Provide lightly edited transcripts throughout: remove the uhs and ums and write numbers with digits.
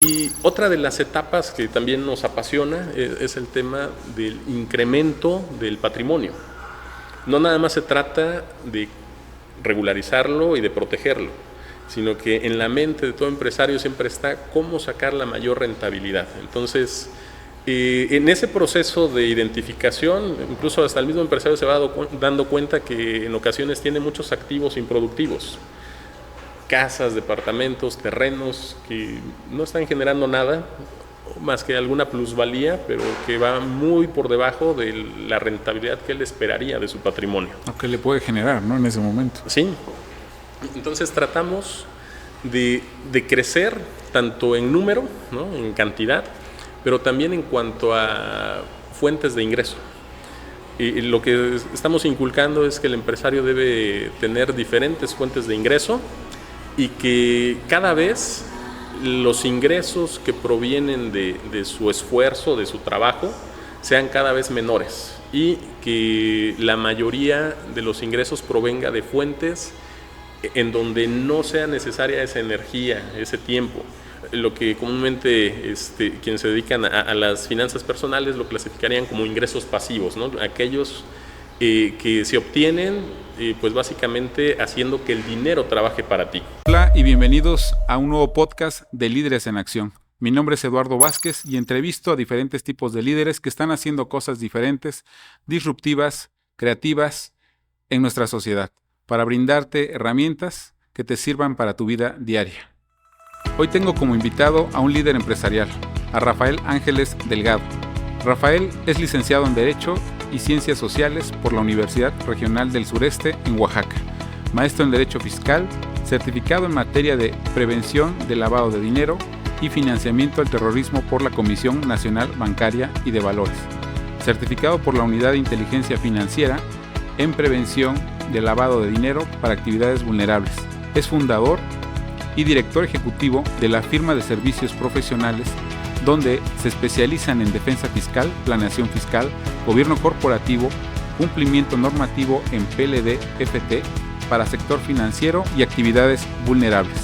Y otra de las etapas que también nos apasiona es el tema del incremento del patrimonio. No nada más se trata de regularizarlo y de protegerlo, sino que en la mente de todo empresario siempre está cómo sacar la mayor rentabilidad. Entonces, en ese proceso de identificación, incluso hasta el mismo empresario se va dando cuenta que en ocasiones tiene muchos activos improductivos, casas, departamentos, terrenos que no están generando nada más que alguna plusvalía, pero que va muy por debajo de la rentabilidad que él esperaría de su patrimonio. O que le puede generar, ¿no? En ese momento. Sí. Entonces tratamos de crecer tanto en número, ¿no? En cantidad, pero también en cuanto a fuentes de ingreso. Y lo que estamos inculcando es que el empresario debe tener diferentes fuentes de ingreso y que cada vez los ingresos que provienen de su esfuerzo, de su trabajo, sean cada vez menores y que la mayoría de los ingresos provenga de fuentes en donde no sea necesaria esa energía, ese tiempo. Lo que comúnmente quienes se dedican a las finanzas personales lo clasificarían como ingresos pasivos, ¿no? Aquellos que se obtienen pues básicamente haciendo que el dinero trabaje para ti. Hola y bienvenidos a un nuevo podcast de Líderes en Acción. Mi nombre es Eduardo Vázquez y entrevisto a diferentes tipos de líderes que están haciendo cosas diferentes, disruptivas, creativas en nuestra sociedad, para brindarte herramientas que te sirvan para tu vida diaria. Hoy tengo como invitado a un líder empresarial, a Rafael Ángeles Delgado. Rafael es licenciado en Derecho y Ciencias Sociales por la Universidad Regional del Sureste en Oaxaca, maestro en Derecho Fiscal, certificado en materia de prevención del lavado de dinero y financiamiento al terrorismo por la Comisión Nacional Bancaria y de Valores, certificado por la Unidad de Inteligencia Financiera en prevención del lavado de dinero para actividades vulnerables. Es fundador y director ejecutivo de la firma de servicios profesionales donde se especializan en defensa fiscal, planeación fiscal, gobierno corporativo, cumplimiento normativo en PLD-FT para sector financiero y actividades vulnerables.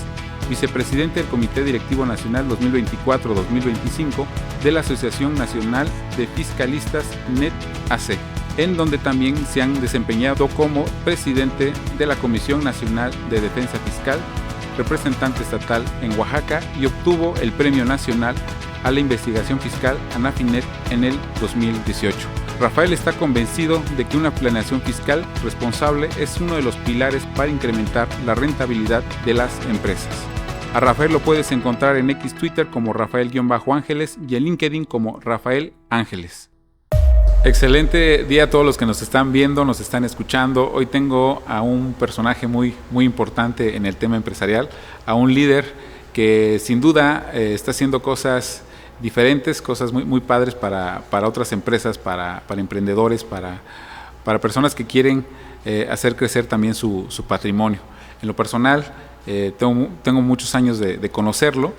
Vicepresidente del Comité Directivo Nacional 2024-2025 de la Asociación Nacional de Fiscalistas NET-AC, en donde también se han desempeñado como presidente de la Comisión Nacional de Defensa Fiscal, representante estatal en Oaxaca y obtuvo el Premio Nacional a la Investigación Fiscal ANAFINET en el 2018. Rafael está convencido de que una planeación fiscal responsable es uno de los pilares para incrementar la rentabilidad de las empresas. A Rafael lo puedes encontrar en X Twitter como Rafael-Ángeles y en LinkedIn como Rafael Ángeles. Excelente día a todos los que nos están viendo, nos están escuchando. Hoy tengo a un personaje muy importante en el tema empresarial, a un líder que sin duda está haciendo cosas diferentes, cosas muy padres para otras empresas, para emprendedores, para personas que quieren hacer crecer también su patrimonio. En lo personal, tengo muchos años de conocerlo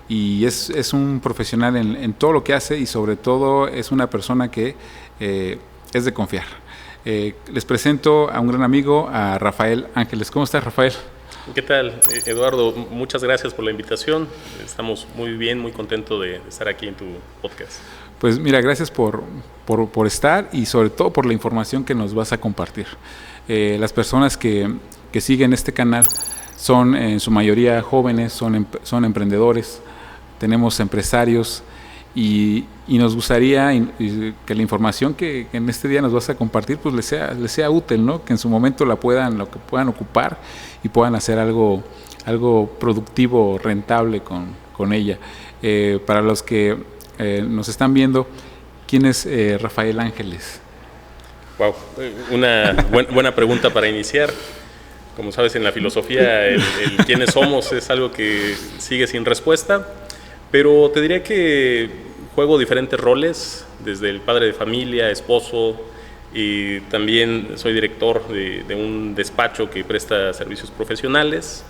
y es un profesional en todo lo que hace y sobre todo es una persona que es de confiar. Les presento a un gran amigo, a Rafael Ángeles. ¿Cómo estás, Rafael? ¿Qué tal, Eduardo? Muchas gracias por la invitación. Estamos muy bien, muy contentos de estar aquí en tu podcast. Pues mira, gracias por estar y sobre todo por la información que nos vas a compartir. Las personas que siguen este canal son en su mayoría jóvenes, son emprendedores, tenemos empresarios y nos gustaría que la información que en este día nos vas a compartir pues les sea útil, ¿no? Que en su momento lo que puedan ocupar y puedan hacer algo productivo, rentable con ella. Para los que nos están viendo, ¿quién es Rafael Ángeles? Wow, una buena pregunta para iniciar. Como sabes, en la filosofía el quiénes somos es algo que sigue sin respuesta, pero te diría que juego diferentes roles, desde el padre de familia, esposo, y también soy director de un despacho que presta servicios profesionales.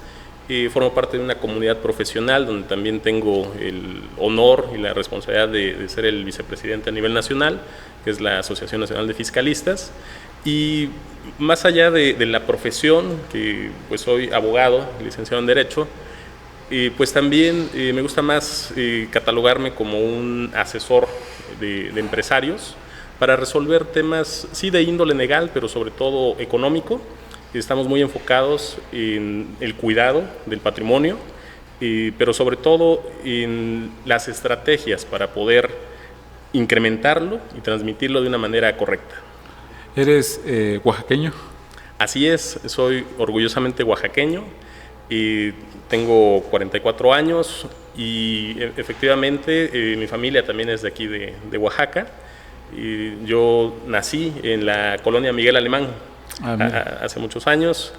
Formo parte de una comunidad profesional donde también tengo el honor y la responsabilidad de ser el vicepresidente a nivel nacional, que es la Asociación Nacional de Fiscalistas. Y más allá de la profesión, que pues soy abogado, licenciado en Derecho, Pues también me gusta más catalogarme como un asesor de empresarios para resolver temas, sí, de índole legal, pero sobre todo económico. Estamos muy enfocados en el cuidado del patrimonio, pero sobre todo en las estrategias para poder incrementarlo y transmitirlo de una manera correcta. ¿Eres oaxaqueño? Así es, soy orgullosamente oaxaqueño y tengo 44 años y efectivamente mi familia también es de aquí de Oaxaca. Y yo nací en la colonia Miguel Alemán hace muchos años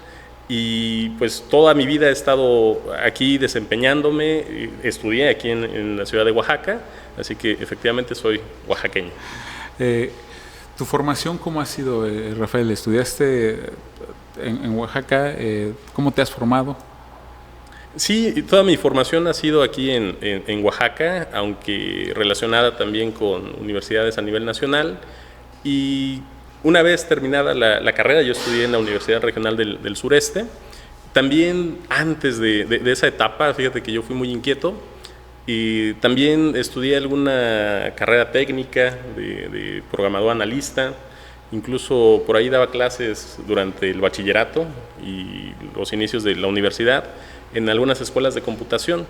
y pues toda mi vida he estado aquí desempeñándome, estudié aquí en la ciudad de Oaxaca, así que efectivamente soy oaxaqueño. ¿Tu formación cómo ha sido, Rafael? ¿Estudiaste en Oaxaca? ¿Cómo te has formado? Sí, toda mi formación ha sido aquí en Oaxaca, aunque relacionada también con universidades a nivel nacional. Y una vez terminada la carrera, yo estudié en la Universidad Regional del Sureste. También antes de esa etapa, fíjate que yo fui muy inquieto y también estudié alguna carrera técnica de programador analista. Incluso por ahí daba clases durante el bachillerato y los inicios de la universidad en algunas escuelas de computación,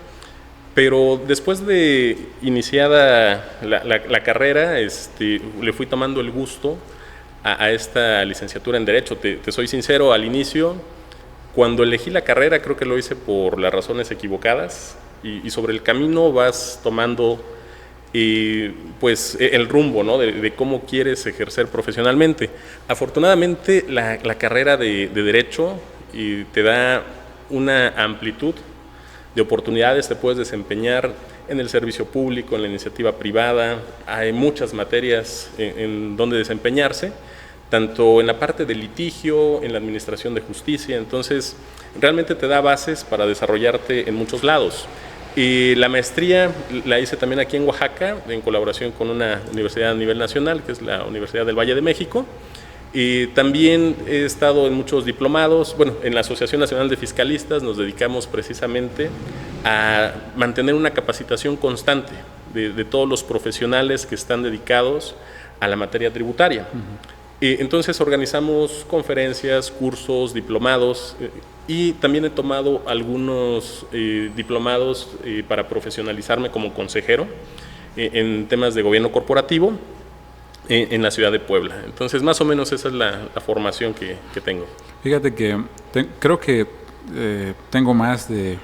pero después de iniciada la carrera, le fui tomando el gusto a esta licenciatura en Derecho. Te soy sincero, al inicio, cuando elegí la carrera, creo que lo hice por las razones equivocadas y sobre el camino vas tomando pues el rumbo, ¿no? de cómo quieres ejercer profesionalmente. Afortunadamente, la carrera de Derecho te da una amplitud de oportunidades, te puedes desempeñar en el servicio público, en la iniciativa privada, hay muchas materias en donde desempeñarse, tanto en la parte de litigio, en la administración de justicia, entonces realmente te da bases para desarrollarte en muchos lados. Y la maestría la hice también aquí en Oaxaca, en colaboración con una universidad a nivel nacional, que es la Universidad del Valle de México. Y también he estado en muchos diplomados. Bueno, en la Asociación Nacional de Fiscalistas nos dedicamos precisamente a mantener una capacitación constante de todos los profesionales que están dedicados a la materia tributaria. Entonces organizamos conferencias, cursos, diplomados y también he tomado algunos diplomados para profesionalizarme como consejero en temas de gobierno corporativo en la ciudad de Puebla. Entonces, más o menos esa es la formación que tengo. Fíjate que creo que tengo más de,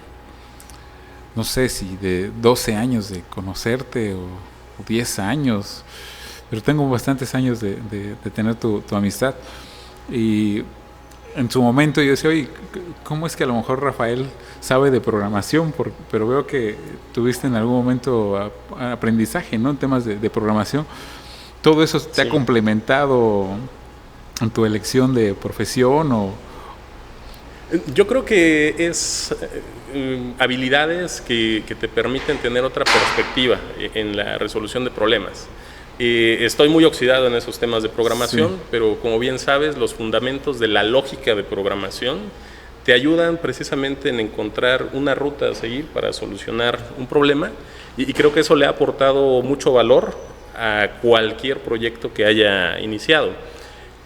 no sé si de 12 años de conocerte o 10 años, pero tengo bastantes años de tener tu amistad. Y en su momento yo decía, oye, ¿cómo es que a lo mejor Rafael sabe de programación? Pero veo que tuviste en algún momento aprendizaje, ¿no? En temas de programación. ¿Todo eso te ha complementado en tu elección de profesión o...? Yo creo que es habilidades que te permiten tener otra perspectiva en la resolución de problemas. Estoy muy oxidado en esos temas de programación, sí, pero como bien sabes, los fundamentos de la lógica de programación te ayudan precisamente en encontrar una ruta a seguir para solucionar un problema y creo que eso le ha aportado mucho valor a cualquier proyecto que haya iniciado.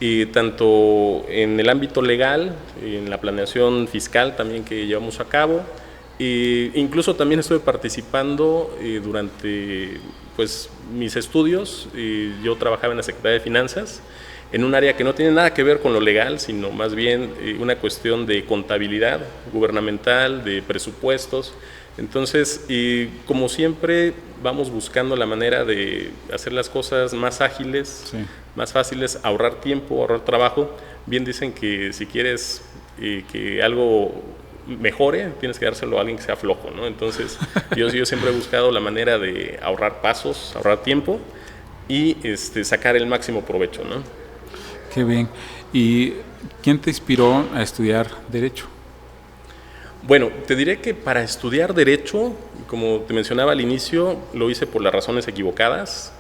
Y tanto en el ámbito legal, en la planeación fiscal también que llevamos a cabo, e incluso también estuve participando durante pues, mis estudios. Yo trabajaba en la Secretaría de Finanzas, en un área que no tiene nada que ver con lo legal, sino más bien una cuestión de contabilidad gubernamental, de presupuestos. Entonces, como siempre, vamos buscando la manera de hacer las cosas más ágiles, sí, más fáciles, ahorrar tiempo, ahorrar trabajo. Bien dicen que si quieres que algo mejore, tienes que dárselo a alguien que sea flojo, ¿no? Entonces, yo siempre he buscado la manera de ahorrar pasos, ahorrar tiempo y sacar el máximo provecho, ¿no? Qué bien. ¿Y quién te inspiró a estudiar Derecho? Bueno, te diré que para estudiar Derecho, como te mencionaba al inicio, lo hice por las razones equivocadas.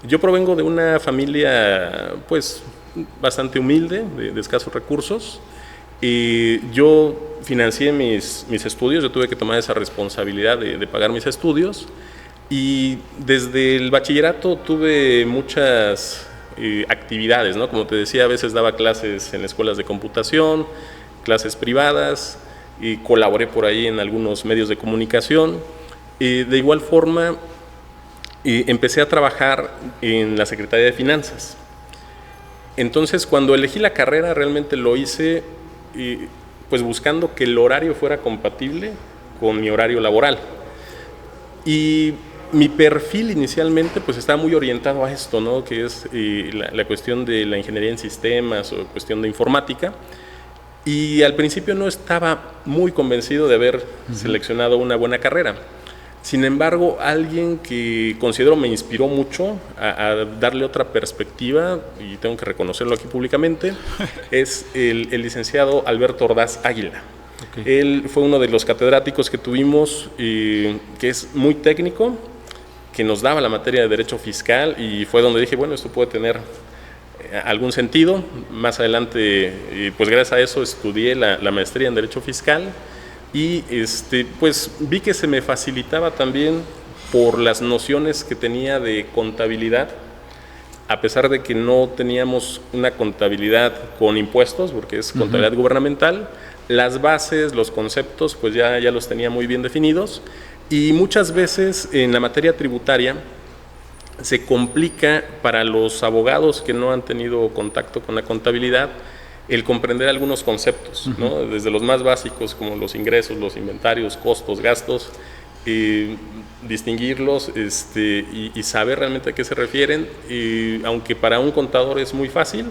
Yo provengo de una familia, pues, bastante humilde, de escasos recursos, Yo financié mis estudios, yo tuve que tomar esa responsabilidad de pagar mis estudios, y desde el bachillerato tuve muchas actividades, ¿no? Como te decía, a veces daba clases en escuelas de computación, clases privadas, y colaboré por ahí en algunos medios de comunicación. De igual forma, empecé a trabajar en la Secretaría de Finanzas. Entonces, cuando elegí la carrera, realmente lo hice pues buscando que el horario fuera compatible con mi horario laboral. Y mi perfil inicialmente pues estaba muy orientado a esto, ¿no? Que es la cuestión de la ingeniería en sistemas o cuestión de informática. Y al principio no estaba muy convencido de haber seleccionado una buena carrera. Sin embargo, alguien que considero me inspiró mucho a darle otra perspectiva, y tengo que reconocerlo aquí públicamente, es el licenciado Alberto Ordaz Águila. Okay. Él fue uno de los catedráticos que tuvimos, que es muy técnico, que nos daba la materia de Derecho Fiscal, y fue donde dije, bueno, esto puede tener algún sentido. Más adelante, pues gracias a eso estudié la maestría en Derecho Fiscal, y pues vi que se me facilitaba también por las nociones que tenía de contabilidad, a pesar de que no teníamos una contabilidad con impuestos, porque es contabilidad gubernamental. Las bases, los conceptos, pues ya los tenía muy bien definidos, y muchas veces en la materia tributaria se complica para los abogados que no han tenido contacto con la contabilidad el comprender algunos conceptos, ¿no? Desde los más básicos como los ingresos, los inventarios, costos, gastos, distinguirlos y saber realmente a qué se refieren. Aunque para un contador es muy fácil,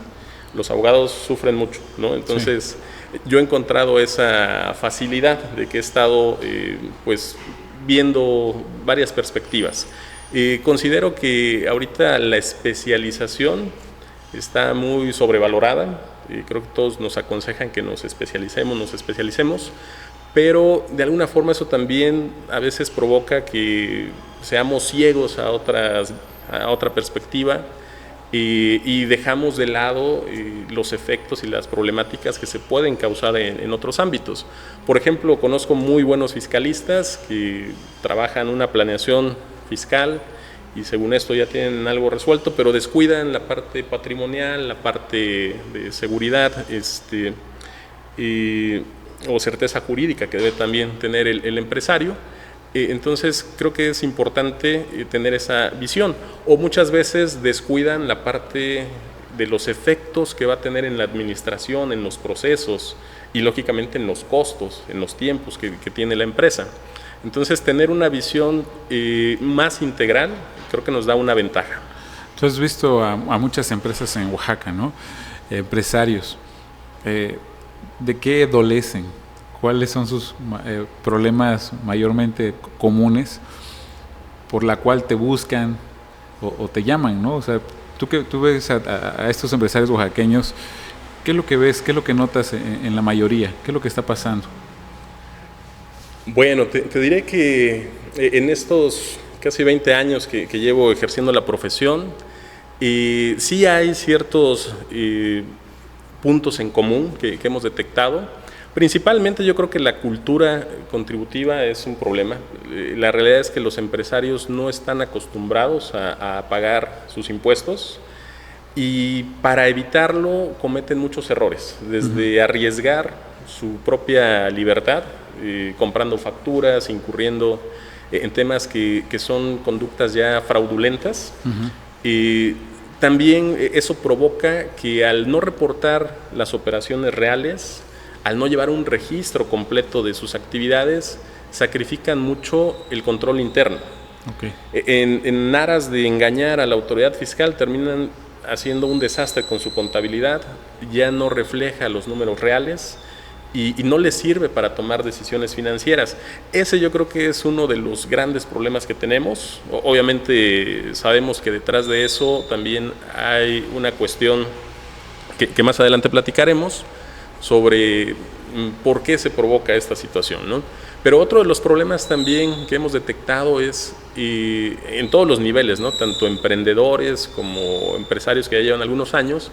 los abogados sufren mucho, ¿no? Entonces, yo he encontrado esa facilidad de que he estado pues viendo varias perspectivas. Considero que ahorita la especialización está muy sobrevalorada. Creo que todos nos aconsejan que nos especialicemos, pero de alguna forma eso también a veces provoca que seamos ciegos a otra perspectiva, y dejamos de lado los efectos y las problemáticas que se pueden causar en otros ámbitos. Por ejemplo, conozco muy buenos fiscalistas que trabajan una planeación fiscal y según esto ya tienen algo resuelto, pero descuidan la parte patrimonial, la parte de seguridad o certeza jurídica que debe también tener el empresario. Entonces creo que es importante tener esa visión, o muchas veces descuidan la parte de los efectos que va a tener en la administración, en los procesos y lógicamente en los costos, en los tiempos que tiene la empresa. Entonces tener una visión más integral creo que nos da una ventaja. Tú has visto a muchas empresas en Oaxaca, ¿no? Empresarios. ¿De qué adolecen? ¿Cuáles son sus problemas mayormente comunes por la cual te buscan o te llaman, ¿no? O sea, tú ves a estos empresarios oaxaqueños, ¿qué es lo que ves, qué es lo que notas en la mayoría? ¿Qué es lo que está pasando? Bueno, te diré que en estos casi 20 años que llevo ejerciendo la profesión, sí hay ciertos puntos en común que hemos detectado. Principalmente yo creo que la cultura contributiva es un problema. La realidad es que los empresarios no están acostumbrados a pagar sus impuestos, y para evitarlo cometen muchos errores, desde arriesgar su propia libertad, comprando facturas, incurriendo en temas que son conductas ya fraudulentas. También eso provoca que al no reportar las operaciones reales, al no llevar un registro completo de sus actividades, sacrifican mucho el control interno. Okay. En aras de engañar a la autoridad fiscal, terminan haciendo un desastre con su contabilidad, ya no refleja los números reales y no les sirve para tomar decisiones financieras. Ese yo creo que es uno de los grandes problemas que tenemos. Obviamente sabemos que detrás de eso también hay una cuestión que más adelante platicaremos, sobre por qué se provoca esta situación, ¿no? Pero otro de los problemas también que hemos detectado es en todos los niveles, ¿no? Tanto emprendedores como empresarios que ya llevan algunos años,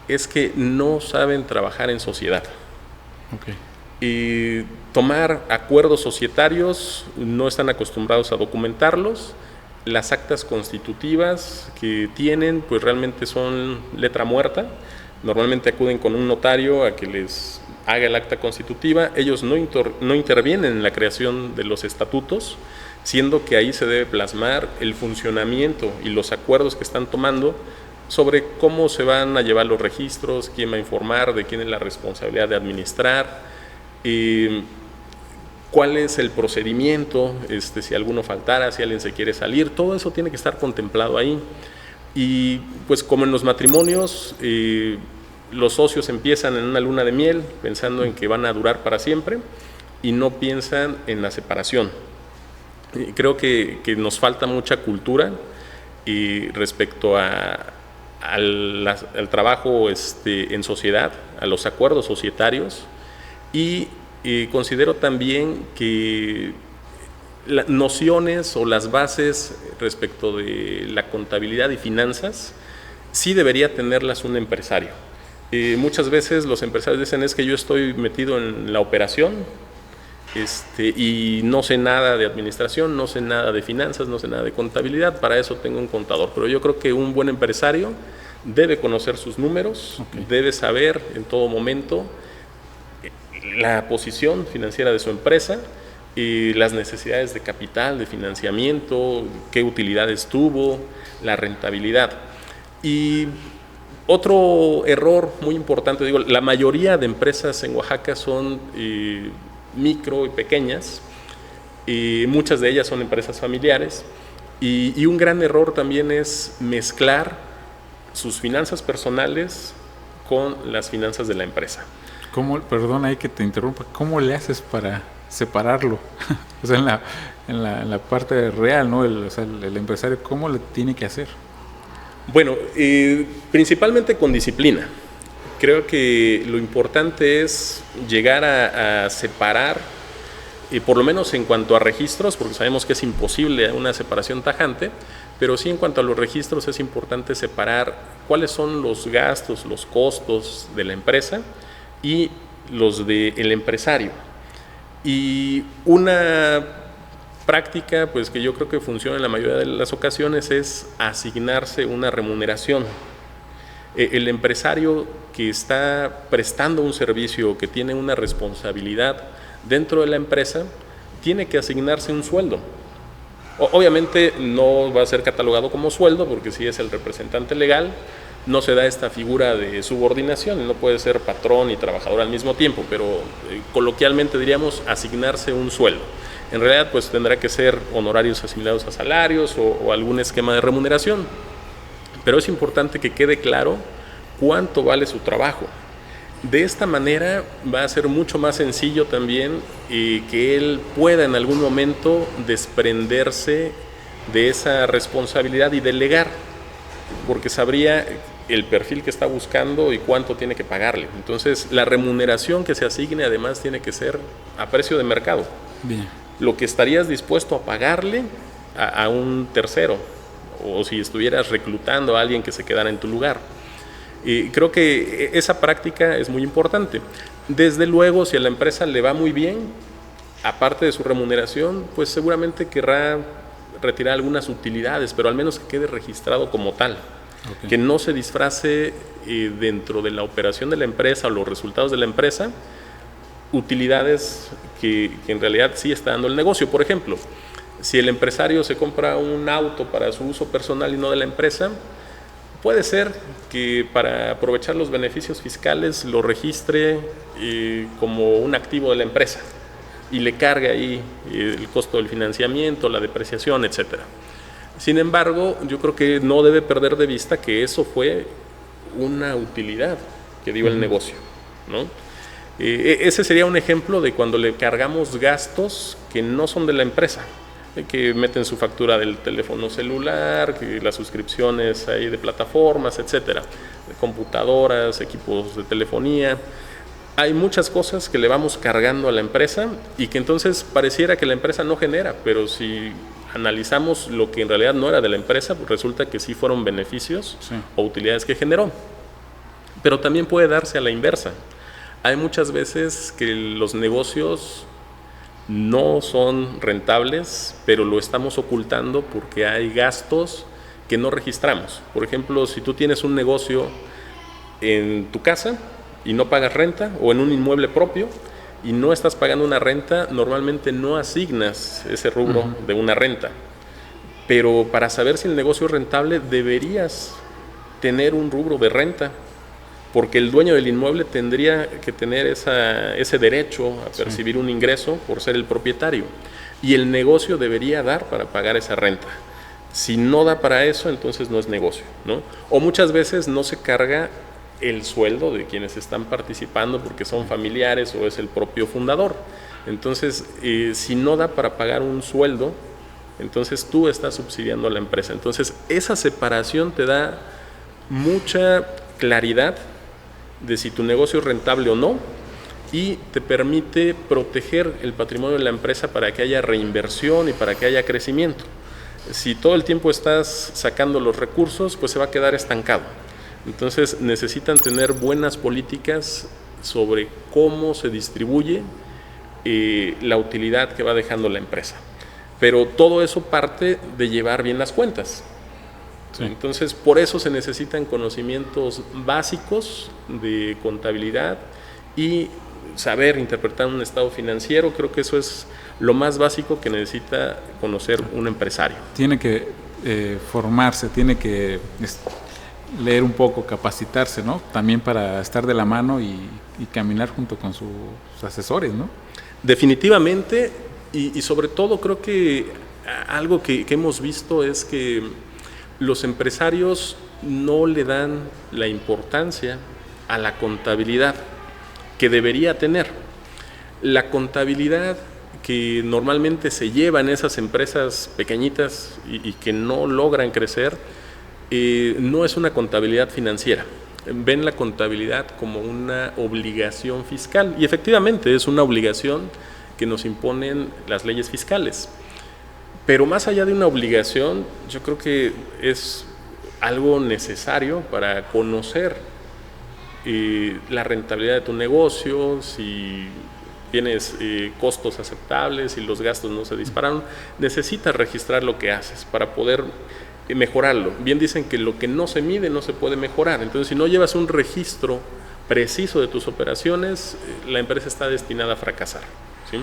es que no saben trabajar en sociedad. Okay. Y tomar acuerdos societarios, no están acostumbrados a documentarlos. Las actas constitutivas que tienen, pues realmente son letra muerta. Normalmente acuden con un notario a que les haga el acta constitutiva. Ellos no intervienen en la creación de los estatutos, siendo que ahí se debe plasmar el funcionamiento y los acuerdos que están tomando sobre cómo se van a llevar los registros, quién va a informar, de quién es la responsabilidad de administrar, cuál es el procedimiento, si alguno faltara, si alguien se quiere salir. Todo eso tiene que estar contemplado ahí. Y pues como en los matrimonios, los socios empiezan en una luna de miel pensando en que van a durar para siempre y no piensan en la separación. Creo que nos falta mucha cultura respecto al trabajo en sociedad, a los acuerdos societarios, y considero también que las nociones o las bases respecto de la contabilidad y finanzas sí debería tenerlas un empresario. Muchas veces los empresarios dicen: es que yo estoy metido en la operación y no sé nada de administración, no sé nada de finanzas, no sé nada de contabilidad, para eso tengo un contador. Pero yo creo que un buen empresario debe conocer sus números, debe saber en todo momento la posición financiera de su empresa y las necesidades de capital, de financiamiento, qué utilidades tuvo, la rentabilidad. Y otro error muy importante, la mayoría de empresas en Oaxaca son micro y pequeñas, y muchas de ellas son empresas familiares, y un gran error también es mezclar sus finanzas personales con las finanzas de la empresa. Perdona ahí que te interrumpa, ¿cómo le haces para separarlo? O sea, en la parte real, ¿no? El empresario, ¿cómo le tiene que hacer? Bueno, principalmente con disciplina. Creo que lo importante es llegar a separar, por lo menos en cuanto a registros, porque sabemos que es imposible una separación tajante, pero sí en cuanto a los registros es importante separar cuáles son los gastos, los costos de la empresa y los del empresario. Y una práctica, pues, que yo creo que funciona en la mayoría de las ocasiones, es asignarse una remuneración. El empresario que está prestando un servicio, que tiene una responsabilidad dentro de la empresa, tiene que asignarse un sueldo. Obviamente no va a ser catalogado como sueldo, porque si es el representante legal, no se da esta figura de subordinación, no puede ser patrón y trabajador al mismo tiempo, pero coloquialmente diríamos asignarse un sueldo. En realidad, pues tendrá que ser honorarios asimilados a salarios o algún esquema de remuneración, pero es importante que quede claro cuánto vale su trabajo. De esta manera va a ser mucho más sencillo también que él pueda en algún momento desprenderse de esa responsabilidad y delegar, porque sabría el perfil que está buscando y cuánto tiene que pagarle. Entonces, la remuneración que se asigne además tiene que ser a precio de mercado. Bien. Lo que estarías dispuesto a pagarle a un tercero, o si estuvieras reclutando a alguien que se quedara en tu lugar. Y creo que esa práctica es muy importante. Desde luego, si a la empresa le va muy bien, aparte de su remuneración, pues seguramente querrá retirar algunas utilidades, pero al menos que quede registrado como tal. Okay. Que no se disfrace dentro de la operación de la empresa o los resultados de la empresa utilidades que en realidad sí está dando el negocio. Por ejemplo, si el empresario se compra un auto para su uso personal y no de la empresa, puede ser que para aprovechar los beneficios fiscales lo registre como un activo de la empresa y le cargue ahí el costo del financiamiento, la depreciación, etcétera. Sin embargo, yo creo que no debe perder de vista que eso fue una utilidad que dio el negocio, ¿no? Ese sería un ejemplo de cuando le cargamos gastos que no son de la empresa, que meten su factura del teléfono celular, que las suscripciones ahí de plataformas, etcétera, de computadoras, equipos de telefonía. Hay muchas cosas que le vamos cargando a la empresa y que entonces pareciera que la empresa no genera, pero si analizamos lo que en realidad no era de la empresa, pues resulta que sí fueron beneficios o utilidades que generó. Pero también puede darse a la inversa. Hay muchas veces que los negocios no son rentables, pero lo estamos ocultando porque hay gastos que no registramos. Por ejemplo, si tú tienes un negocio en tu casa y no pagas renta, o en un inmueble propio y no estás pagando una renta, normalmente no asignas ese rubro de una renta. Pero para saber si el negocio es rentable, deberías tener un rubro de renta, porque el dueño del inmueble tendría que tener ese derecho a percibir un ingreso por ser el propietario, y el negocio debería dar para pagar esa renta. Si no da para eso, entonces no es negocio, ¿no? O muchas veces no se carga el sueldo de quienes están participando porque son familiares o es el propio fundador. Entonces, si no da para pagar un sueldo, entonces tú estás subsidiando a la empresa. Entonces, esa separación te da mucha claridad de si tu negocio es rentable o no, y te permite proteger el patrimonio de la empresa para que haya reinversión y para que haya crecimiento. Si todo el tiempo estás sacando los recursos, pues se va a quedar estancado. Entonces necesitan tener buenas políticas sobre cómo se distribuye la utilidad que va dejando la empresa. Pero todo eso parte de llevar bien las cuentas. Sí. Entonces, por eso se necesitan conocimientos básicos de contabilidad y saber interpretar un estado financiero. Creo que eso es lo más básico que necesita conocer un empresario. Tiene que formarse, tiene que leer un poco, capacitarse, ¿no? También para estar de la mano y caminar junto con sus asesores, ¿no? Definitivamente, y sobre todo creo que algo que hemos visto es que los empresarios no le dan la importancia a la contabilidad que debería tener. La contabilidad que normalmente se lleva en esas empresas pequeñitas y que no logran crecer, no es una contabilidad financiera. Ven la contabilidad como una obligación fiscal, y efectivamente es una obligación que nos imponen las leyes fiscales. Pero más allá de una obligación, yo creo que es algo necesario para conocer la rentabilidad de tu negocio, si tienes costos aceptables, si los gastos no se dispararon. Necesitas registrar lo que haces para poder mejorarlo. Bien dicen que lo que no se mide no se puede mejorar. Entonces, si no llevas un registro preciso de tus operaciones, la empresa está destinada a fracasar, ¿sí?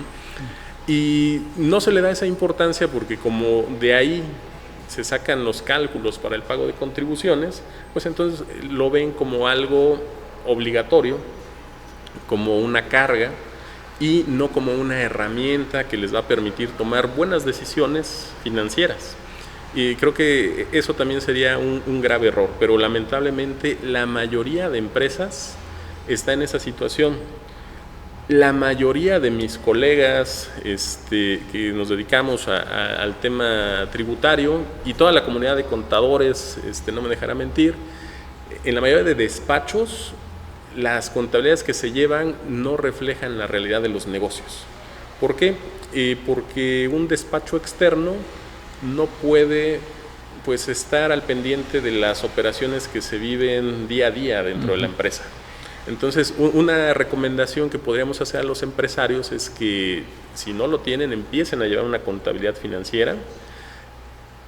Y no se le da esa importancia porque como de ahí se sacan los cálculos para el pago de contribuciones, pues entonces lo ven como algo obligatorio, como una carga, y no como una herramienta que les va a permitir tomar buenas decisiones financieras. Y creo que eso también sería un grave error, pero lamentablemente la mayoría de empresas está en esa situación. La mayoría de mis colegas que nos dedicamos al tema tributario, y toda la comunidad de contadores no me dejará mentir, en la mayoría de despachos las contabilidades que se llevan no reflejan la realidad de los negocios. ¿Por qué? Porque un despacho externo no puede pues estar al pendiente de las operaciones que se viven día a día dentro de la empresa. Entonces, una recomendación que podríamos hacer a los empresarios es que si no lo tienen, empiecen a llevar una contabilidad financiera,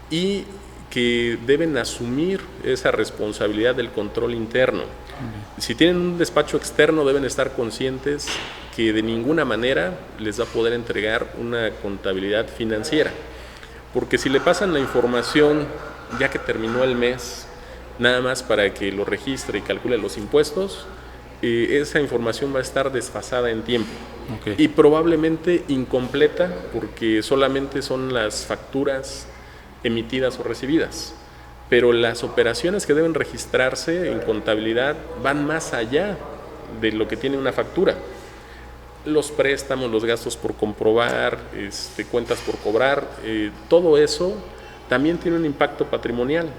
y que deben asumir esa responsabilidad del control interno. Si tienen un despacho externo, deben estar conscientes que de ninguna manera les va a poder entregar una contabilidad financiera, porque si le pasan la información ya que terminó el mes, nada más para que lo registre y calcule los impuestos, esa información va a estar desfasada en tiempo. Okay. Y probablemente incompleta, porque solamente son las facturas emitidas o recibidas, pero las operaciones que deben registrarse en contabilidad van más allá de lo que tiene una factura. Los préstamos, los gastos por comprobar, cuentas por cobrar, todo eso también tiene un impacto patrimonial.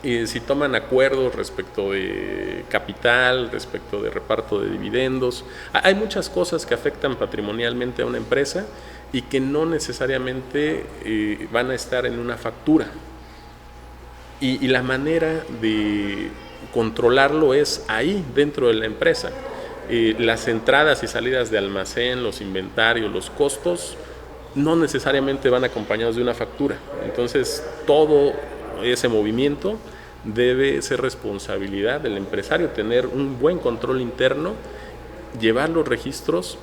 Si toman acuerdos respecto de capital, respecto de reparto de dividendos, hay muchas cosas que afectan patrimonialmente a una empresa y que no necesariamente van a estar en una factura. Y la manera de controlarlo es ahí, dentro de la empresa. Las entradas y salidas de almacén, los inventarios, los costos, no necesariamente van acompañados de una factura. Entonces, todo ese movimiento debe ser responsabilidad del empresario, tener un buen control interno, llevar los registros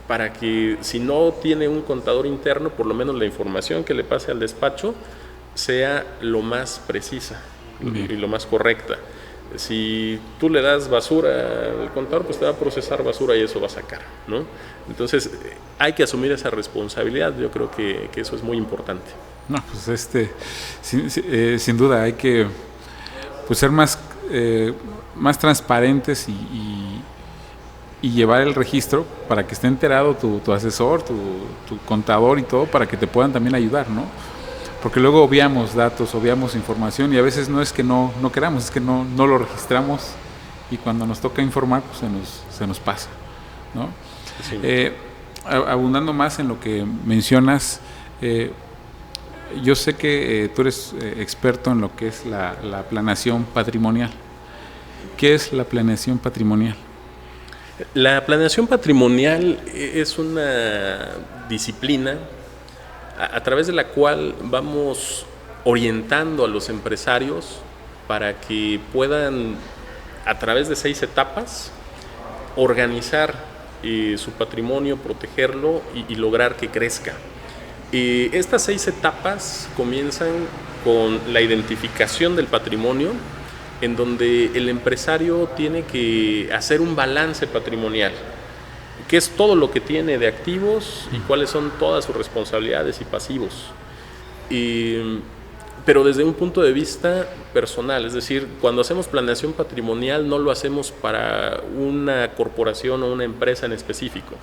para que, si no tiene un contador interno, por lo menos la información que le pase al despacho sea lo más precisa y lo más correcta. Si tú le das basura al contador, pues te va a procesar basura y eso va a sacar, ¿no? Entonces, hay que asumir esa responsabilidad. Yo creo que eso es muy importante. No, pues sin duda hay que pues ser más transparentes y llevar el registro para que esté enterado tu asesor, tu contador y todo, para que te puedan también ayudar, ¿no? Porque luego obviamos datos, obviamos información y a veces no es que no queramos, es que no lo registramos y cuando nos toca informar pues se nos pasa, ¿no? Sí. Abundando más en lo que mencionas, yo sé que tú eres experto en lo que es la planeación patrimonial. ¿Qué es la planeación patrimonial? La planeación patrimonial es una disciplina a través de la cual vamos orientando a los empresarios para que puedan, a través de 6 etapas, organizar su patrimonio, protegerlo y lograr que crezca. Estas 6 etapas comienzan con la identificación del patrimonio, en donde el empresario tiene que hacer un balance patrimonial, qué es todo lo que tiene de activos y cuáles son todas sus responsabilidades y pasivos. Pero desde un punto de vista personal, es decir, cuando hacemos planeación patrimonial no lo hacemos para una corporación o una empresa en específico,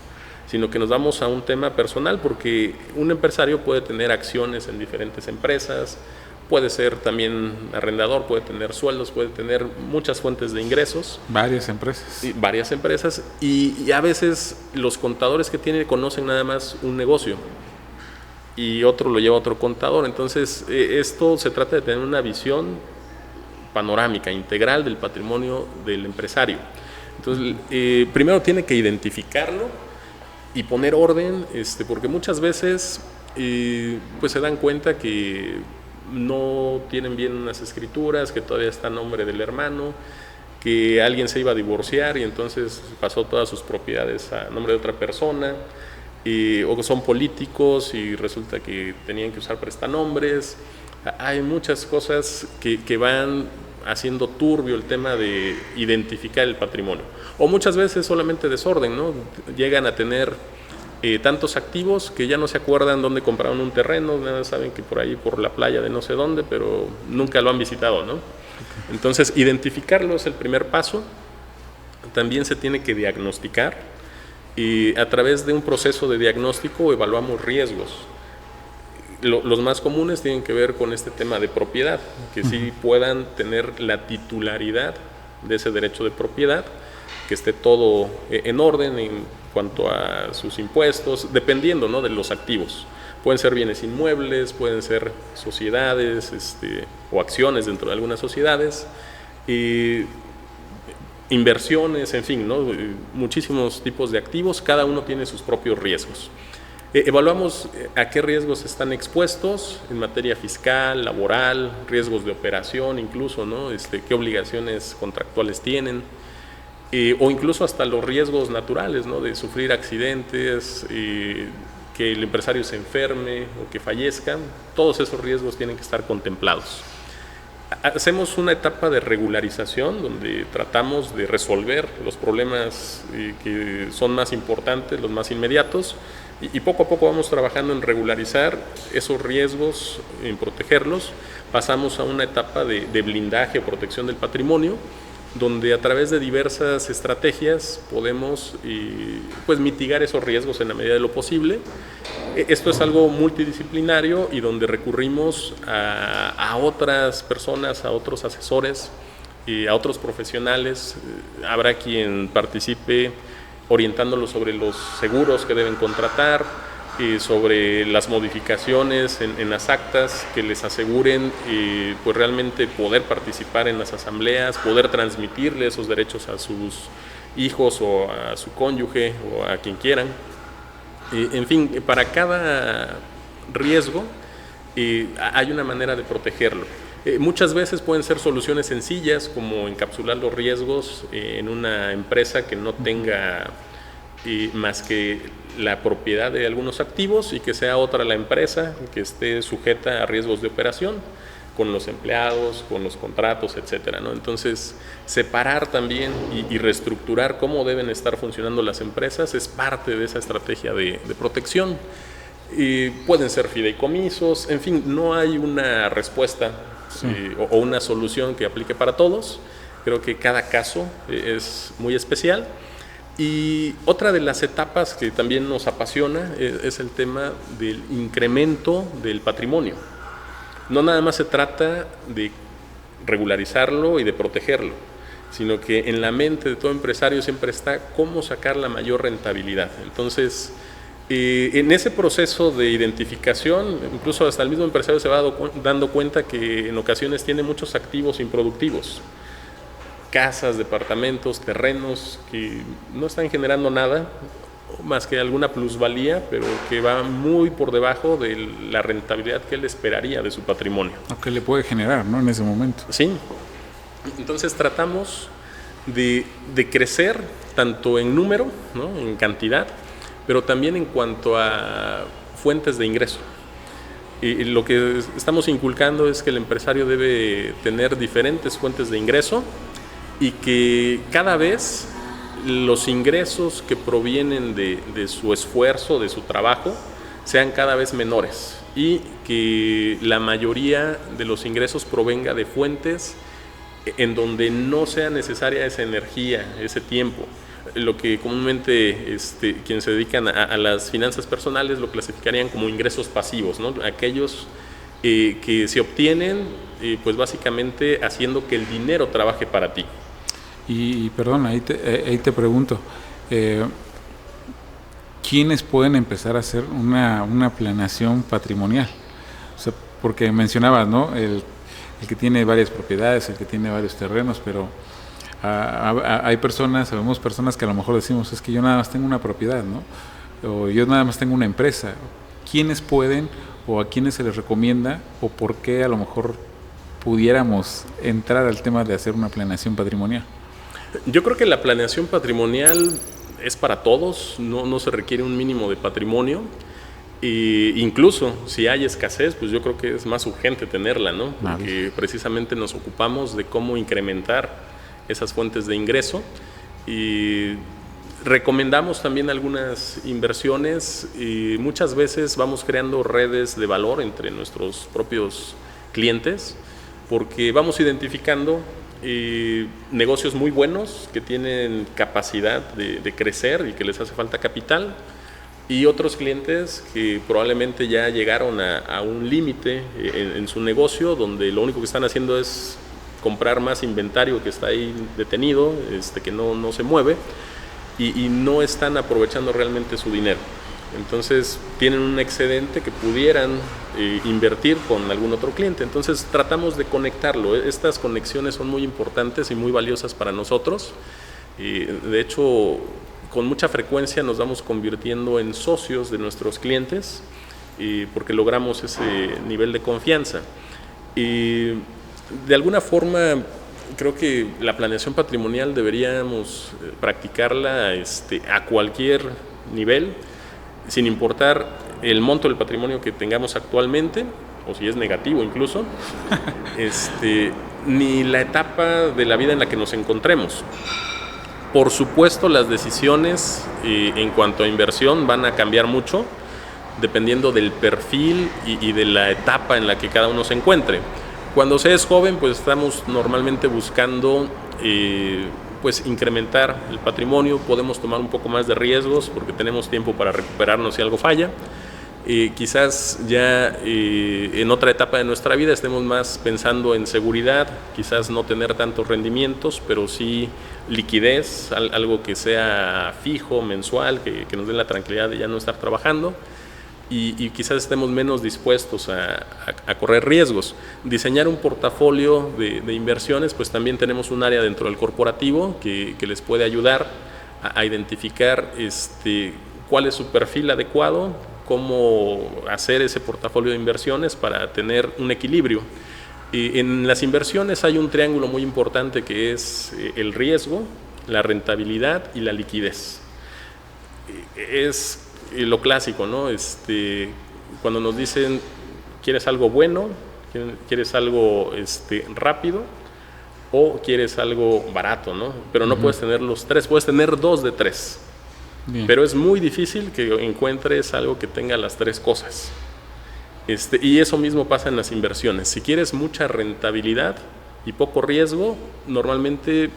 sino que nos vamos a un tema personal, porque un empresario puede tener acciones en diferentes empresas, puede ser también arrendador, puede tener sueldos, puede tener muchas fuentes de ingresos. Varias empresas. Y a veces los contadores que tiene conocen nada más un negocio y otro lo lleva a otro contador. Entonces, esto se trata de tener una visión panorámica, integral del patrimonio del empresario. Entonces, primero tiene que identificarlo y poner orden, porque muchas veces pues se dan cuenta que no tienen bien unas escrituras, que todavía está a nombre del hermano, que alguien se iba a divorciar y entonces pasó todas sus propiedades a nombre de otra persona, o que son políticos y resulta que tenían que usar prestanombres. Hay muchas cosas que van haciendo turbio el tema de identificar el patrimonio, o muchas veces solamente desorden, ¿no? Llegan a tener tantos activos que ya no se acuerdan dónde compraron un terreno, nada, saben que por ahí, por la playa de no sé dónde, pero nunca lo han visitado, ¿no? Entonces, identificarlo es el primer paso. También se tiene que diagnosticar y a través de un proceso de diagnóstico evaluamos riesgos. Los más comunes tienen que ver con este tema de propiedad, que sí puedan tener la titularidad de ese derecho de propiedad, que esté todo en orden en cuanto a sus impuestos, dependiendo, ¿no?, de los activos. Pueden ser bienes inmuebles, pueden ser sociedades o acciones dentro de algunas sociedades, inversiones, en fin, ¿no?, muchísimos tipos de activos, cada uno tiene sus propios riesgos. Evaluamos a qué riesgos están expuestos en materia fiscal, laboral, riesgos de operación incluso, ¿no?, qué obligaciones contractuales tienen. O incluso hasta los riesgos naturales, ¿no?, de sufrir accidentes, que el empresario se enferme o que fallezca. Todos esos riesgos tienen que estar contemplados. Hacemos una etapa de regularización donde tratamos de resolver los problemas que son más importantes, los más inmediatos, y poco a poco vamos trabajando en regularizar esos riesgos, en protegerlos. Pasamos a una etapa de blindaje o protección del patrimonio, donde a través de diversas estrategias podemos pues mitigar esos riesgos en la medida de lo posible. Esto es algo multidisciplinario y donde recurrimos a otras personas, a otros asesores, a otros profesionales. Habrá quien participe orientándolos sobre los seguros que deben contratar, sobre las modificaciones en las actas que les aseguren pues realmente poder participar en las asambleas, poder transmitirle esos derechos a sus hijos o a su cónyuge o a quien quieran. En fin, para cada riesgo hay una manera de protegerlo. Muchas veces pueden ser soluciones sencillas, como encapsular los riesgos en una empresa que no tenga más que la propiedad de algunos activos y que sea otra la empresa que esté sujeta a riesgos de operación, con los empleados, con los contratos, etcétera, ¿no? Entonces, separar también y reestructurar cómo deben estar funcionando las empresas es parte de esa estrategia de protección. Pueden ser fideicomisos, en fin, no hay una respuesta o una solución que aplique para todos. Creo que cada caso es muy especial. Y otra de las etapas que también nos apasiona es el tema del incremento del patrimonio. No nada más se trata de regularizarlo y de protegerlo, sino que en la mente de todo empresario siempre está cómo sacar la mayor rentabilidad. Entonces, en ese proceso de identificación, incluso hasta el mismo empresario se va dando cuenta que en ocasiones tiene muchos activos improductivos, casas, departamentos, terrenos que no están generando nada más que alguna plusvalía, pero que va muy por debajo de la rentabilidad que él esperaría de su patrimonio. O que le puede generar, ¿no? En ese momento. Sí. Entonces tratamos de crecer tanto en número, ¿no? En cantidad, pero también en cuanto a fuentes de ingreso. Y lo que estamos inculcando es que el empresario debe tener diferentes fuentes de ingreso y que cada vez los ingresos que provienen de su esfuerzo, de su trabajo, sean cada vez menores y que la mayoría de los ingresos provenga de fuentes en donde no sea necesaria esa energía, ese tiempo. Lo que comúnmente quienes se dedican a las finanzas personales lo clasificarían como ingresos pasivos, ¿no? Aquellos que se obtienen pues básicamente haciendo que el dinero trabaje para ti. Y perdón, ahí te pregunto, ¿quiénes pueden empezar a hacer una planeación patrimonial? O sea, porque mencionabas, ¿no? El que tiene varias propiedades, el que tiene varios terrenos, pero hay sabemos personas que a lo mejor decimos, es que yo nada más tengo una propiedad, ¿no? O yo nada más tengo una empresa. ¿Quiénes pueden o a quiénes se les recomienda o por qué a lo mejor pudiéramos entrar al tema de hacer una planeación patrimonial? Yo creo que la planeación patrimonial es para todos, no se requiere un mínimo de patrimonio. Incluso si hay escasez, pues yo creo que es más urgente tenerla, ¿no? Porque precisamente nos ocupamos de cómo incrementar esas fuentes de ingreso y recomendamos también algunas inversiones y muchas veces vamos creando redes de valor entre nuestros propios clientes porque vamos identificando negocios muy buenos que tienen capacidad de crecer y que les hace falta capital y otros clientes que probablemente ya llegaron a un límite en su negocio donde lo único que están haciendo es comprar más inventario que está ahí detenido, que no se mueve y no están aprovechando realmente su dinero. Entonces tienen un excedente que pudieran invertir con algún otro cliente. Entonces tratamos de conectarlo. Estas conexiones son muy importantes y muy valiosas para nosotros. De hecho, con mucha frecuencia nos vamos convirtiendo en socios de nuestros clientes porque logramos ese nivel de confianza. Y de alguna forma creo que la planeación patrimonial deberíamos practicarla a cualquier nivel, sin importar el monto del patrimonio que tengamos actualmente, o si es negativo incluso, ni la etapa de la vida en la que nos encontremos. Por supuesto, las decisiones en cuanto a inversión van a cambiar mucho, dependiendo del perfil y de la etapa en la que cada uno se encuentre. Cuando se es joven, pues estamos normalmente buscando pues incrementar el patrimonio, podemos tomar un poco más de riesgos porque tenemos tiempo para recuperarnos si algo falla. Quizás ya en otra etapa de nuestra vida estemos más pensando en seguridad, quizás no tener tantos rendimientos, pero sí liquidez, algo que sea fijo, mensual, que nos dé la tranquilidad de ya no estar trabajando. y quizás estemos menos dispuestos a correr riesgos. Diseñar un portafolio de inversiones, pues también tenemos un área dentro del corporativo que les puede ayudar a identificar cuál es su perfil adecuado, cómo hacer ese portafolio de inversiones para tener un equilibrio. En las inversiones hay un triángulo muy importante que es el riesgo, la rentabilidad y la liquidez. Es lo clásico, ¿no? Cuando nos dicen, ¿quieres algo bueno? ¿Quieres algo rápido? ¿O quieres algo barato, ¿no? Pero no puedes tener los tres, puedes tener 2 de 3. Bien. Pero es muy difícil que encuentres algo que tenga las 3 cosas. Y eso mismo pasa en las inversiones. Si quieres mucha rentabilidad y poco riesgo, normalmente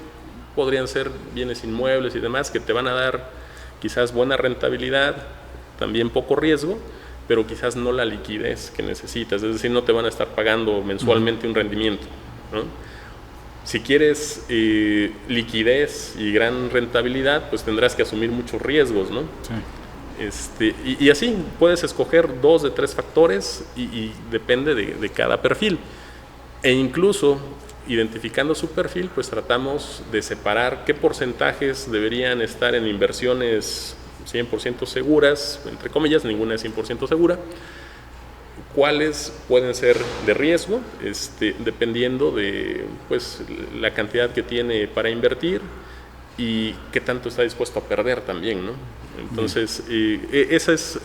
podrían ser bienes inmuebles y demás que te van a dar quizás buena rentabilidad, también poco riesgo, pero quizás no la liquidez que necesitas, es decir, no te van a estar pagando mensualmente un rendimiento, ¿no? Si quieres liquidez y gran rentabilidad, pues tendrás que asumir muchos riesgos, ¿no? Sí. Y así puedes escoger 2 de 3 factores y depende de cada perfil. E incluso identificando su perfil, pues tratamos de separar qué porcentajes deberían estar en inversiones 100% seguras, entre comillas, ninguna es 100% segura, cuáles pueden ser de riesgo, dependiendo de pues, la cantidad que tiene para invertir y qué tanto está dispuesto a perder también, ¿no? Entonces, esa es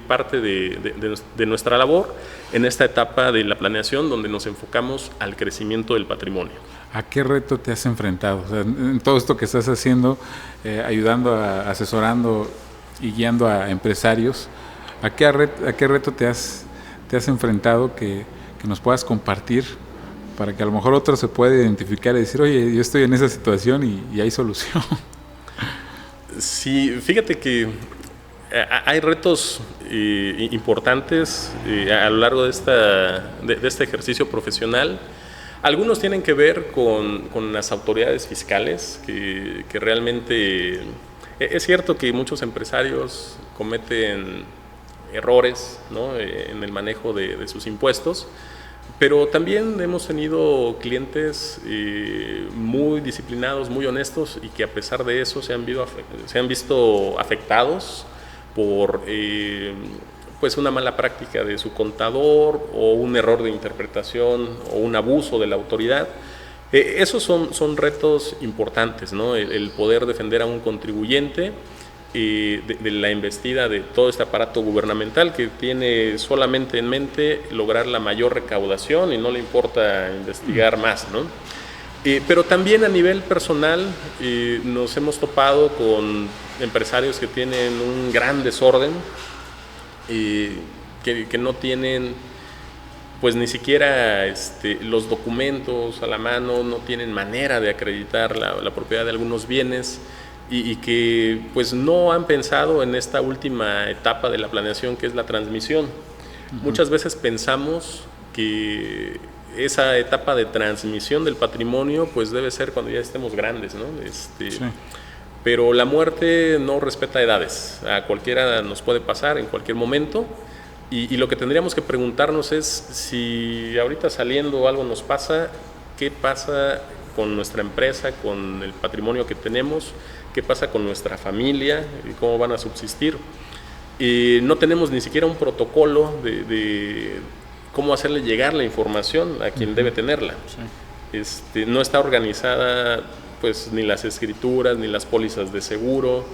parte de nuestra labor en esta etapa de la planeación, donde nos enfocamos al crecimiento del patrimonio. ¿A qué reto te has enfrentado? O sea, en todo esto que estás haciendo, ayudando, asesorando y guiando a empresarios, ¿a qué reto te has enfrentado que nos puedas compartir para que a lo mejor otro se pueda identificar y decir, oye, yo estoy en esa situación y hay solución? Sí, fíjate que hay retos importantes a lo largo de este ejercicio profesional. Algunos tienen que ver con las autoridades fiscales, que realmente es cierto que muchos empresarios cometen errores, ¿no?, en el manejo de sus impuestos, pero también hemos tenido clientes muy disciplinados, muy honestos y que a pesar de eso se han visto afectados por pues una mala práctica de su contador o un error de interpretación o un abuso de la autoridad. Esos son retos importantes, ¿no? El poder defender a un contribuyente de la embestida de todo este aparato gubernamental que tiene solamente en mente lograr la mayor recaudación y no le importa investigar más, ¿no? Pero también a nivel personal nos hemos topado con empresarios que tienen un gran desorden, que no tienen pues ni siquiera los documentos a la mano, no tienen manera de acreditar la propiedad de algunos bienes y que pues no han pensado en esta última etapa de la planeación, que es la transmisión. Muchas veces pensamos que esa etapa de transmisión del patrimonio pues debe ser cuando ya estemos grandes, ¿no? Sí. Pero la muerte no respeta edades, a cualquiera nos puede pasar en cualquier momento y lo que tendríamos que preguntarnos es si ahorita saliendo algo nos pasa, ¿qué pasa con nuestra empresa, con el patrimonio que tenemos? ¿Qué pasa con nuestra familia? ¿Cómo van a subsistir? No tenemos ni siquiera un protocolo de cómo hacerle llegar la información a quien debe tenerla. Sí. No está organizada pues ni las escrituras, ni las pólizas de seguro,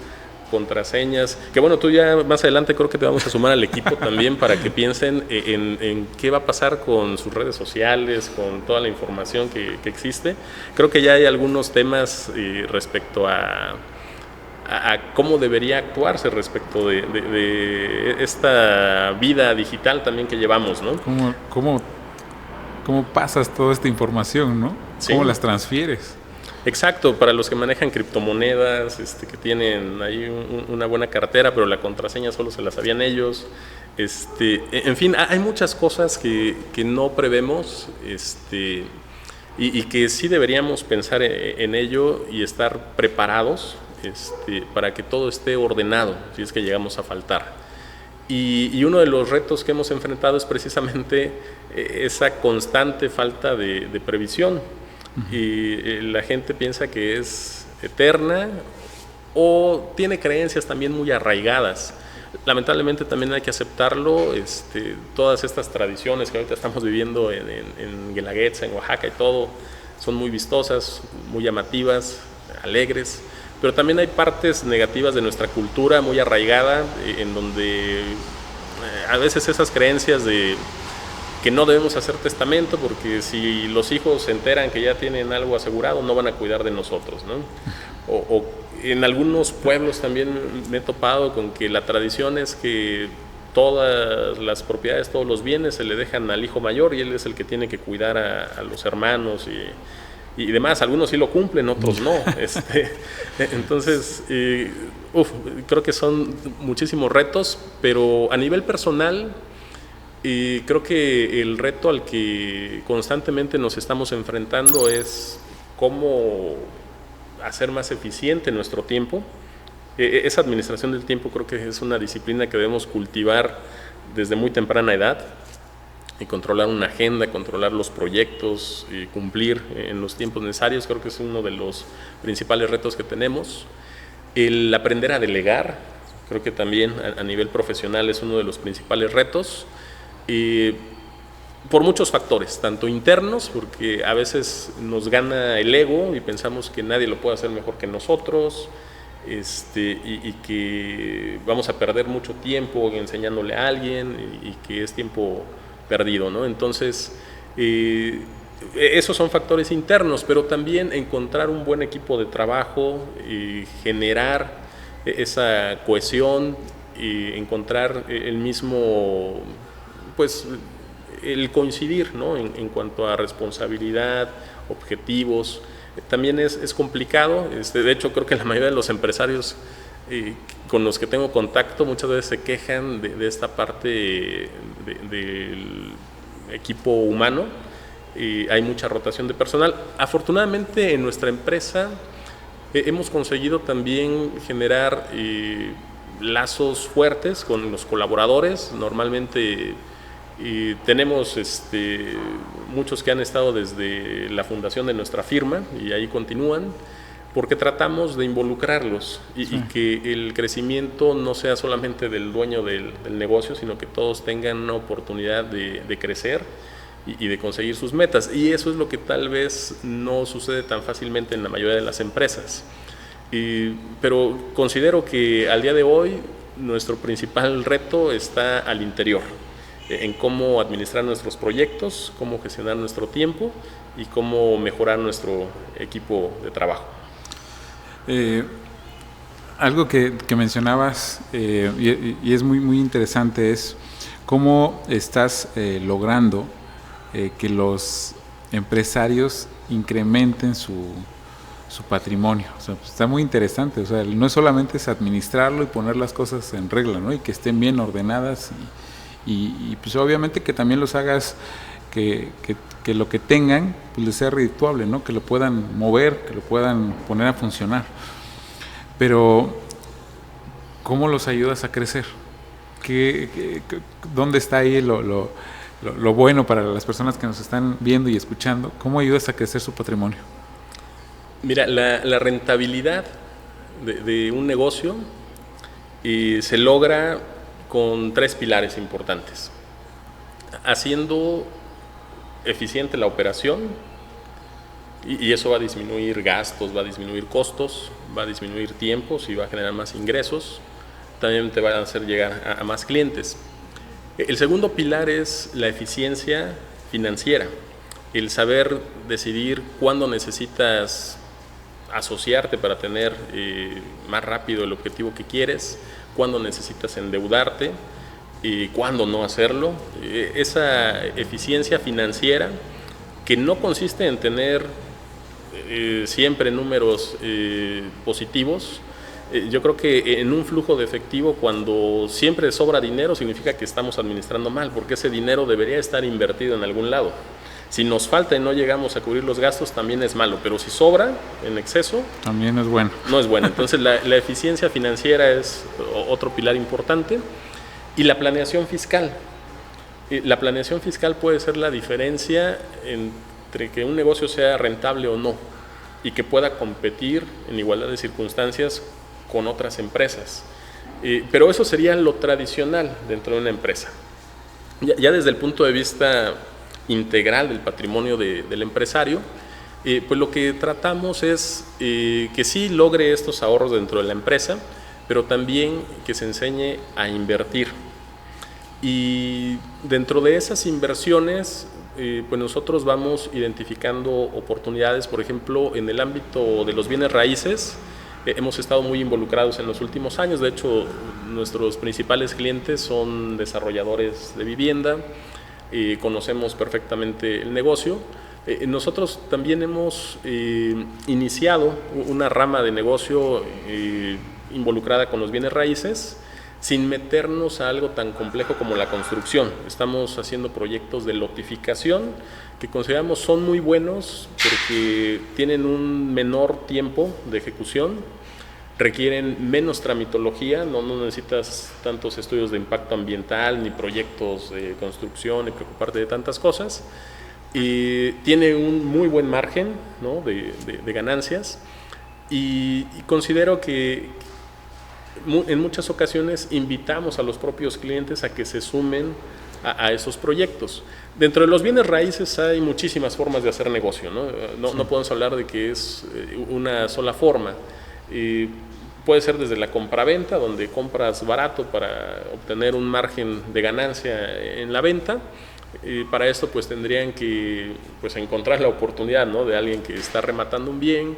contraseñas, que bueno, tú ya más adelante creo que te vamos a sumar al equipo también para que piensen en qué va a pasar con sus redes sociales, con toda la información que existe. Creo que ya hay algunos temas respecto a cómo debería actuarse respecto de esta vida digital también que llevamos, ¿no? ¿Cómo pasas toda esta información, ¿no? Sí. ¿Cómo las transfieres? Exacto, para los que manejan criptomonedas, que tienen ahí una buena cartera, pero la contraseña solo se la sabían ellos. En fin, hay muchas cosas que no prevemos y que sí deberíamos pensar en ello y estar preparados para que todo esté ordenado, si es que llegamos a faltar. Y uno de los retos que hemos enfrentado es precisamente esa constante falta de previsión. Y la gente piensa que es eterna o tiene creencias también muy arraigadas. Lamentablemente también hay que aceptarlo, todas estas tradiciones que ahorita estamos viviendo en Guelaguetza, en Oaxaca y todo, son muy vistosas, muy llamativas, alegres, pero también hay partes negativas de nuestra cultura muy arraigada, en donde a veces esas creencias de que no debemos hacer testamento porque si los hijos se enteran que ya tienen algo asegurado no van a cuidar de nosotros, ¿no? O en algunos pueblos también me he topado con que la tradición es que todas las propiedades, todos los bienes se le dejan al hijo mayor y él es el que tiene que cuidar a los hermanos y demás. Algunos sí lo cumplen, otros no. Entonces, creo que son muchísimos retos, pero a nivel personal, creo que el reto al que constantemente nos estamos enfrentando es cómo hacer más eficiente nuestro tiempo. Esa administración del tiempo creo que es una disciplina que debemos cultivar desde muy temprana edad y controlar una agenda, controlar los proyectos y cumplir en los tiempos necesarios. Creo que es uno de los principales retos que tenemos. El aprender a delegar, creo que también a nivel profesional es uno de los principales retos. Por muchos factores, tanto internos, porque a veces nos gana el ego y pensamos que nadie lo puede hacer mejor que nosotros, y que vamos a perder mucho tiempo enseñándole a alguien y que es tiempo perdido, ¿no? Entonces, esos son factores internos, pero también encontrar un buen equipo de trabajo, generar esa cohesión, encontrar el mismo, pues, el coincidir, ¿no? en cuanto a responsabilidad, objetivos, también es complicado. De hecho, creo que la mayoría de los empresarios con los que tengo contacto muchas veces se quejan de esta parte del equipo humano. Hay mucha rotación de personal. Afortunadamente, en nuestra empresa hemos conseguido también generar lazos fuertes con los colaboradores. Normalmente tenemos muchos que han estado desde la fundación de nuestra firma y ahí continúan, porque tratamos de involucrarlos y que el crecimiento no sea solamente del dueño del negocio, sino que todos tengan una oportunidad de crecer y de conseguir sus metas. Y eso es lo que tal vez no sucede tan fácilmente en la mayoría de las empresas. Pero considero que al día de hoy nuestro principal reto está al interior, en cómo administrar nuestros proyectos, cómo gestionar nuestro tiempo y cómo mejorar nuestro equipo de trabajo. Algo que mencionabas y es muy, muy interesante es cómo estás logrando que los empresarios incrementen su patrimonio. O sea, pues está muy interesante. O sea, no solamente es administrarlo y poner las cosas en regla, ¿no? Y que estén bien ordenadas y pues obviamente que también los hagas que lo que tengan pues les sea redituable, ¿no? Que lo puedan mover, que lo puedan poner a funcionar. Pero ¿cómo los ayudas a crecer? ¿Dónde está ahí lo bueno para las personas que nos están viendo y escuchando? ¿Cómo ayudas a crecer su patrimonio? Mira, la rentabilidad de un negocio se logra con 3 pilares importantes: haciendo eficiente la operación, y eso va a disminuir gastos, va a disminuir costos, va a disminuir tiempos y va a generar más ingresos. También te va a hacer llegar a más clientes. El segundo pilar es la eficiencia financiera, el saber decidir cuándo necesitas asociarte para tener más rápido el objetivo que quieres, cuándo necesitas endeudarte y cuándo no hacerlo. Esa eficiencia financiera, que no consiste en tener siempre números positivos. Yo creo que en un flujo de efectivo, cuando siempre sobra dinero, significa que estamos administrando mal, porque ese dinero debería estar invertido en algún lado. Si nos falta y no llegamos a cubrir los gastos, también es malo, pero si sobra en exceso, también es bueno. No es bueno. Entonces la eficiencia financiera es otro pilar importante. Y la planeación fiscal. La planeación fiscal puede ser la diferencia entre que un negocio sea rentable o no y que pueda competir en igualdad de circunstancias con otras empresas. Pero eso sería lo tradicional dentro de una empresa. Ya desde el punto de vista integral del patrimonio del empresario, pues lo que tratamos es que sí logre estos ahorros dentro de la empresa, pero también que se enseñe a invertir. Y dentro de esas inversiones, pues nosotros vamos identificando oportunidades, por ejemplo, en el ámbito de los bienes raíces. Hemos estado muy involucrados en los últimos años. De hecho, nuestros principales clientes son desarrolladores de vivienda, conocemos perfectamente el negocio. Nosotros también hemos iniciado una rama de negocio involucrada con los bienes raíces, sin meternos a algo tan complejo como la construcción. Estamos haciendo proyectos de lotificación que consideramos son muy buenos porque tienen un menor tiempo de ejecución, requieren menos tramitología, no necesitas tantos estudios de impacto ambiental, ni proyectos de construcción, ni preocuparte de tantas cosas. Y tiene un muy buen margen, ¿no?, de ganancias, y considero que en muchas ocasiones invitamos a los propios clientes a que se sumen a esos proyectos. Dentro de los bienes raíces hay muchísimas formas de hacer negocio, no podemos hablar de que es una sola forma. Puede ser desde la compraventa, donde compras barato para obtener un margen de ganancia en la venta. Para esto pues tendrían que encontrar la oportunidad, ¿no?, de alguien que está rematando un bien,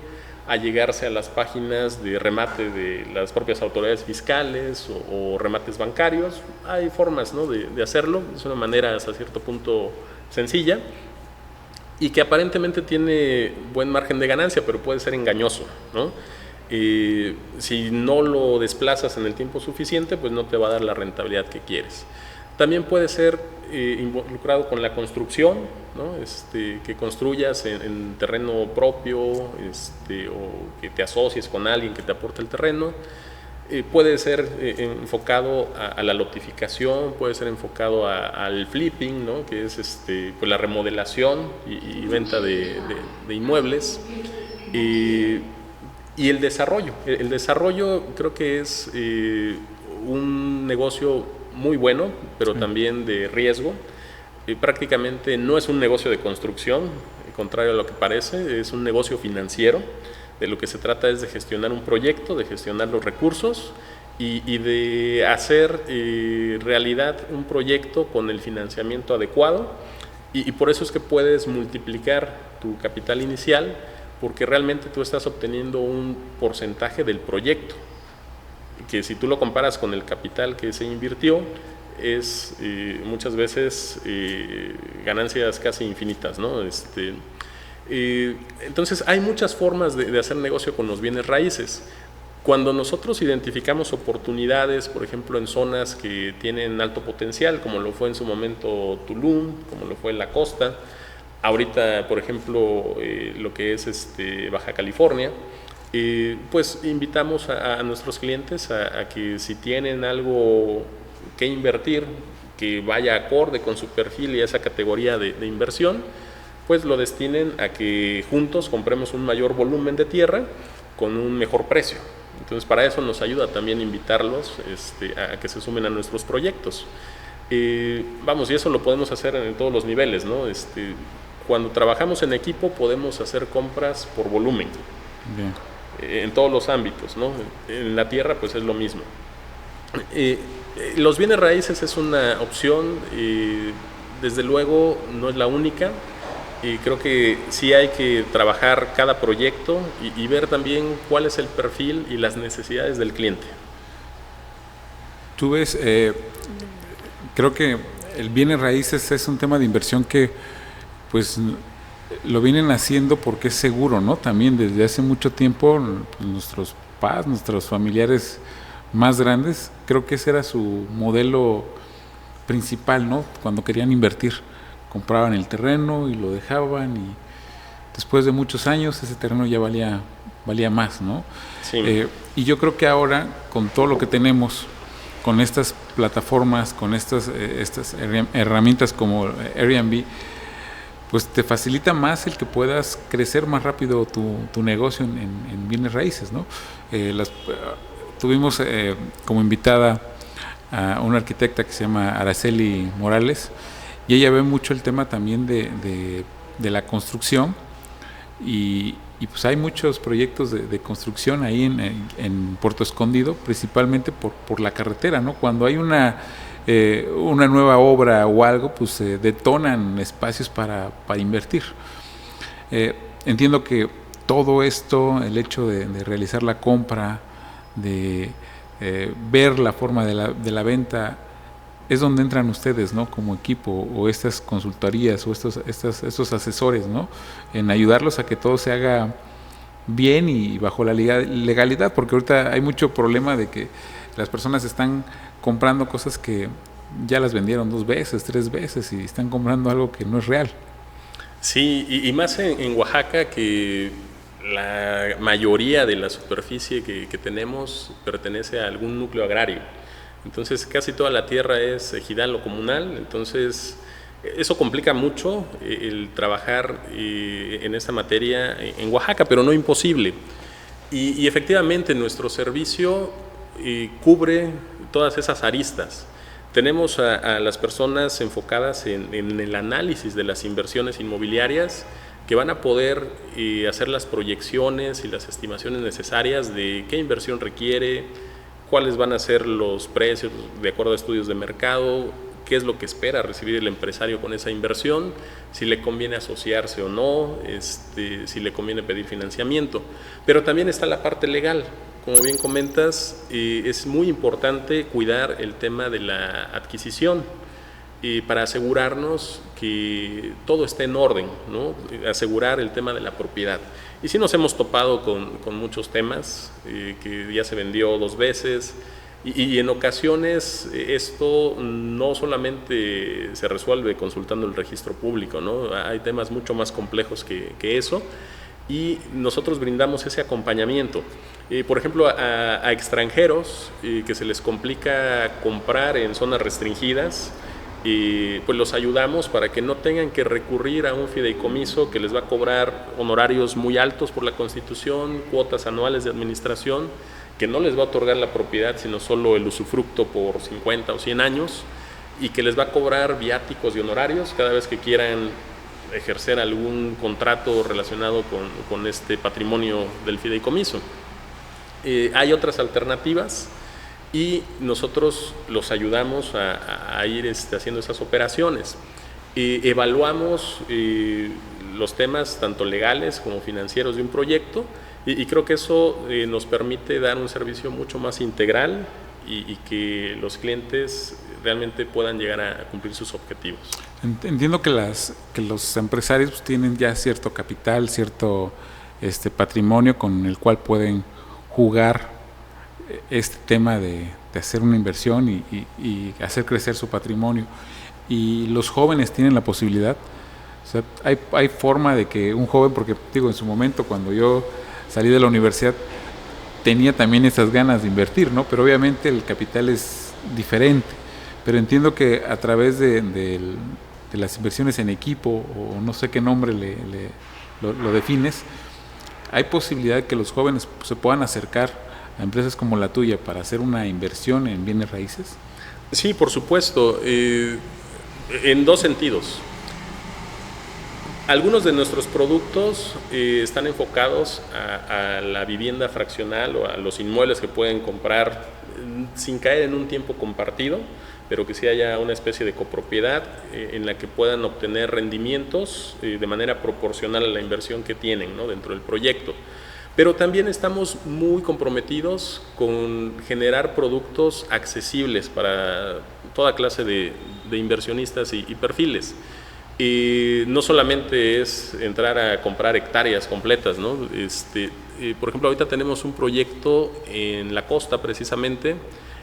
a llegarse a las páginas de remate de las propias autoridades fiscales o remates bancarios. Hay formas, ¿no?, de hacerlo. Es una manera hasta cierto punto sencilla y que aparentemente tiene buen margen de ganancia, pero puede ser engañoso, ¿no? Si no lo desplazas en el tiempo suficiente, pues no te va a dar la rentabilidad que quieres. También puede ser involucrado con la construcción, ¿no? Que construyas en terreno propio, o que te asocies con alguien que te aporte el terreno. Puede ser enfocado a la lotificación, puede ser enfocado al flipping, ¿no?, que es pues la remodelación y venta de inmuebles. Y el desarrollo. El desarrollo creo que es un negocio muy bueno, pero sí, también de riesgo. Prácticamente no es un negocio de construcción, contrario a lo que parece, es un negocio financiero. De lo que se trata es de gestionar un proyecto, de gestionar los recursos y de hacer realidad un proyecto con el financiamiento adecuado. Y por eso es que puedes multiplicar tu capital inicial, porque realmente tú estás obteniendo un porcentaje del proyecto, que si tú lo comparas con el capital que se invirtió, es muchas veces ganancias casi infinitas, ¿no? Entonces hay muchas formas de hacer negocio con los bienes raíces. Cuando nosotros identificamos oportunidades, por ejemplo, en zonas que tienen alto potencial, como lo fue en su momento Tulum, como lo fue la costa, ahorita, por ejemplo, lo que es Baja California, pues invitamos a nuestros clientes a que si tienen algo que invertir, que vaya acorde con su perfil y esa categoría de inversión, pues lo destinen a que juntos compremos un mayor volumen de tierra con un mejor precio. Entonces para eso nos ayuda también invitarlos a que se sumen a nuestros proyectos. Y eso lo podemos hacer en todos los niveles, ¿no? Cuando trabajamos en equipo podemos hacer compras por volumen. Bien. En todos los ámbitos, ¿no? En la tierra pues es lo mismo. Los bienes raíces es una opción, desde luego no es la única, y creo que sí hay que trabajar cada proyecto y ver también cuál es el perfil y las necesidades del cliente. Tú ves, creo que el bienes raíces es un tema de inversión que pues lo vienen haciendo porque es seguro, ¿no? También desde hace mucho tiempo nuestros padres, nuestros familiares más grandes, creo que ese era su modelo principal, ¿no? Cuando querían invertir, compraban el terreno y lo dejaban, y después de muchos años ese terreno ya valía más, ¿no? Sí. Y yo creo que ahora, con todo lo que tenemos, con estas plataformas, con estas herramientas como Airbnb, pues te facilita más el que puedas crecer más rápido tu negocio en bienes raíces, ¿no? Tuvimos como invitada a una arquitecta que se llama Araceli Morales, y ella ve mucho el tema también de la construcción, y pues hay muchos proyectos de construcción ahí en Puerto Escondido, principalmente por la carretera, ¿no? Cuando hay una nueva obra o algo, pues se detonan espacios para invertir. Entiendo que todo esto, el hecho de realizar la compra, de ver la forma de la venta, es donde entran ustedes, ¿no? Como equipo, o estas consultorías o estos asesores, ¿no? En ayudarlos a que todo se haga bien y bajo la legalidad, porque ahorita hay mucho problema de que las personas están comprando cosas que ya las vendieron 2 veces, 3 veces, y están comprando algo que no es real. Sí, y más en Oaxaca, que la mayoría de la superficie que tenemos pertenece a algún núcleo agrario. Entonces casi toda la tierra es ejidal o comunal, entonces eso complica mucho el trabajar en esta materia en Oaxaca, pero no imposible. Y efectivamente nuestro servicio cubre todas esas aristas. Tenemos a las personas enfocadas en el análisis de las inversiones inmobiliarias, que van a poder hacer las proyecciones y las estimaciones necesarias de qué inversión requiere, cuáles van a ser los precios de acuerdo a estudios de mercado, qué es lo que espera recibir el empresario con esa inversión, si le conviene asociarse o no, si le conviene pedir financiamiento. Pero también está la parte legal. Como bien comentas, es muy importante cuidar el tema de la adquisición para asegurarnos que todo esté en orden, ¿no? Asegurar el tema de la propiedad. Y sí nos hemos topado con muchos temas, que ya se vendió 2 veces, y en ocasiones esto no solamente se resuelve consultando el registro público, ¿no? Hay temas mucho más complejos que eso, y nosotros brindamos ese acompañamiento. Por ejemplo, a extranjeros que se les complica comprar en zonas restringidas, pues los ayudamos para que no tengan que recurrir a un fideicomiso que les va a cobrar honorarios muy altos por la Constitución, cuotas anuales de administración, que no les va a otorgar la propiedad, sino solo el usufructo por 50 o 100 años, y que les va a cobrar viáticos y honorarios cada vez que quieran ejercer algún contrato relacionado con este patrimonio del fideicomiso. Hay otras alternativas, y nosotros los ayudamos a ir haciendo esas operaciones. Evaluamos los temas tanto legales como financieros de un proyecto, y creo que eso nos permite dar un servicio mucho más integral y que los clientes realmente puedan llegar a cumplir sus objetivos. Entiendo que los empresarios pues tienen ya cierto capital, cierto patrimonio con el cual pueden jugar este tema de hacer una inversión y hacer crecer su patrimonio, y los jóvenes tienen la posibilidad. O sea, hay forma de que un joven, porque digo, en su momento cuando yo salí de la universidad tenía también esas ganas de invertir, ¿no? Pero obviamente el capital es diferente, pero entiendo que a través de las inversiones en equipo, o no sé qué nombre lo defines, hay posibilidad de que los jóvenes se puedan acercar a empresas como la tuya para hacer una inversión en bienes raíces. Sí, por supuesto, en 2 sentidos. Algunos de nuestros productos están enfocados a la vivienda fraccional, o a los inmuebles que pueden comprar sin caer en un tiempo compartido, pero que sí haya una especie de copropiedad en la que puedan obtener rendimientos de manera proporcional a la inversión que tienen, ¿no?, dentro del proyecto. Pero también estamos muy comprometidos con generar productos accesibles para toda clase de inversionistas y perfiles. No solamente es entrar a comprar hectáreas completas, ¿no? Por ejemplo, ahorita tenemos un proyecto en la costa, precisamente,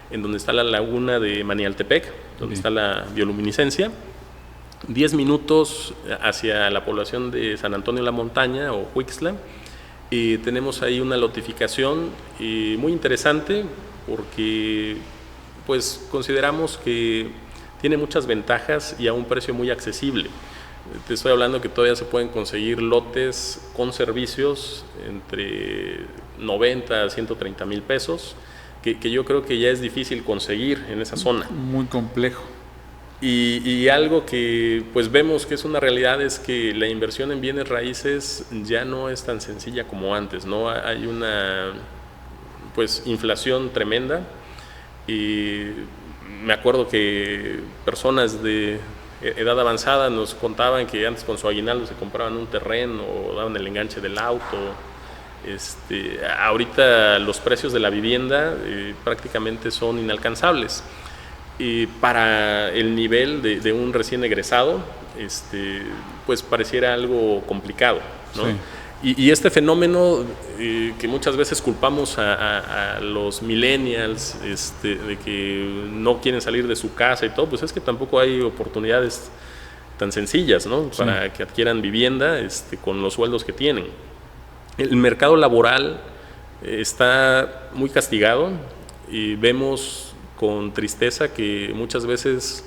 en donde está la laguna de Manialtepec, donde está la bioluminiscencia. 10 minutos hacia la población de San Antonio de la Montaña o Huixla. Tenemos ahí una lotificación muy interesante, porque pues consideramos que tiene muchas ventajas y a un precio muy accesible. Te estoy hablando que todavía se pueden conseguir lotes con servicios entre 90 a 130 mil pesos, que yo creo que ya es difícil conseguir en esa zona. Muy complejo. Y algo que pues vemos que es una realidad es que la inversión en bienes raíces ya no es tan sencilla como antes, ¿no? Hay una pues inflación tremenda y me acuerdo que personas de edad avanzada nos contaban que antes con su aguinaldo se compraban un terreno o daban el enganche del auto. Ahorita los precios de la vivienda prácticamente son inalcanzables. Y para el nivel de un recién egresado, pues pareciera algo complicado, ¿no? Sí. Y este fenómeno que muchas veces culpamos a los millennials de que no quieren salir de su casa y todo, pues es que tampoco hay oportunidades tan sencillas, ¿no? Sí. Para que adquieran vivienda con los sueldos que tienen. El mercado laboral está muy castigado y vemos con tristeza que muchas veces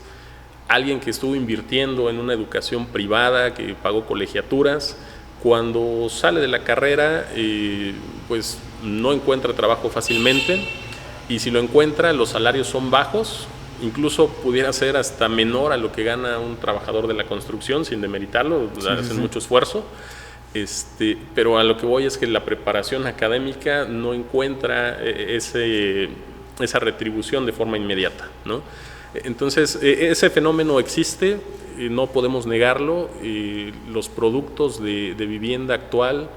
alguien que estuvo invirtiendo en una educación privada, que pagó colegiaturas, cuando sale de la carrera pues no encuentra trabajo fácilmente, y si lo encuentra los salarios son bajos, incluso pudiera ser hasta menor a lo que gana un trabajador de la construcción, sin demeritarlo, sí, hacen mucho esfuerzo. Pero a lo que voy es que la preparación académica no encuentra esa retribución de forma inmediata, ¿no? Entonces, ese fenómeno existe, no podemos negarlo. Los productos de vivienda actual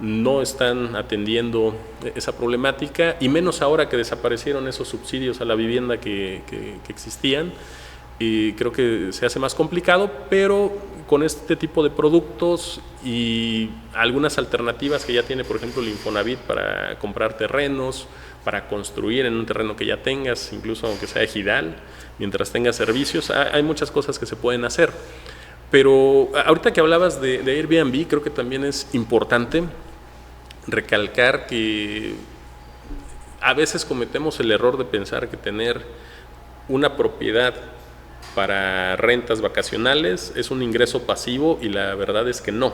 no están atendiendo esa problemática, y menos ahora que desaparecieron esos subsidios a la vivienda que existían. Y creo que se hace más complicado, pero con este tipo de productos y algunas alternativas que ya tiene, por ejemplo, el Infonavit para comprar terrenos, para construir en un terreno que ya tengas, incluso aunque sea ejidal, mientras tengas servicios, hay muchas cosas que se pueden hacer. Pero ahorita que hablabas de Airbnb, creo que también es importante recalcar que a veces cometemos el error de pensar que tener una propiedad para rentas vacacionales es un ingreso pasivo, y la verdad es que no.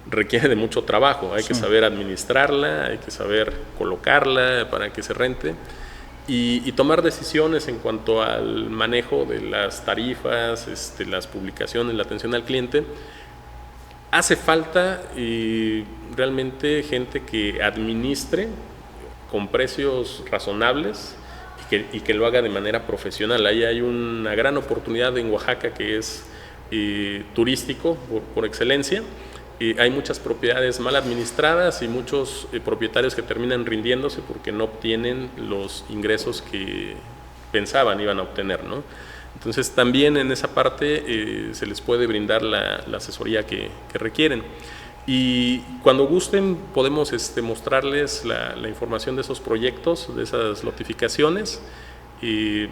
Requiere de mucho trabajo, hay que saber administrarla, hay que saber colocarla para que se rente y tomar decisiones en cuanto al manejo de las tarifas, las publicaciones, la atención al cliente. Hace falta realmente gente que administre con precios razonables y que lo haga de manera profesional. Ahí hay una gran oportunidad en Oaxaca, que es turístico por excelencia. Hay muchas propiedades mal administradas y muchos propietarios que terminan rindiéndose porque no obtienen los ingresos que pensaban iban a obtener, ¿no? Entonces también en esa parte se les puede brindar la asesoría que requieren. Y cuando gusten podemos mostrarles la información de esos proyectos, de esas notificaciones. Y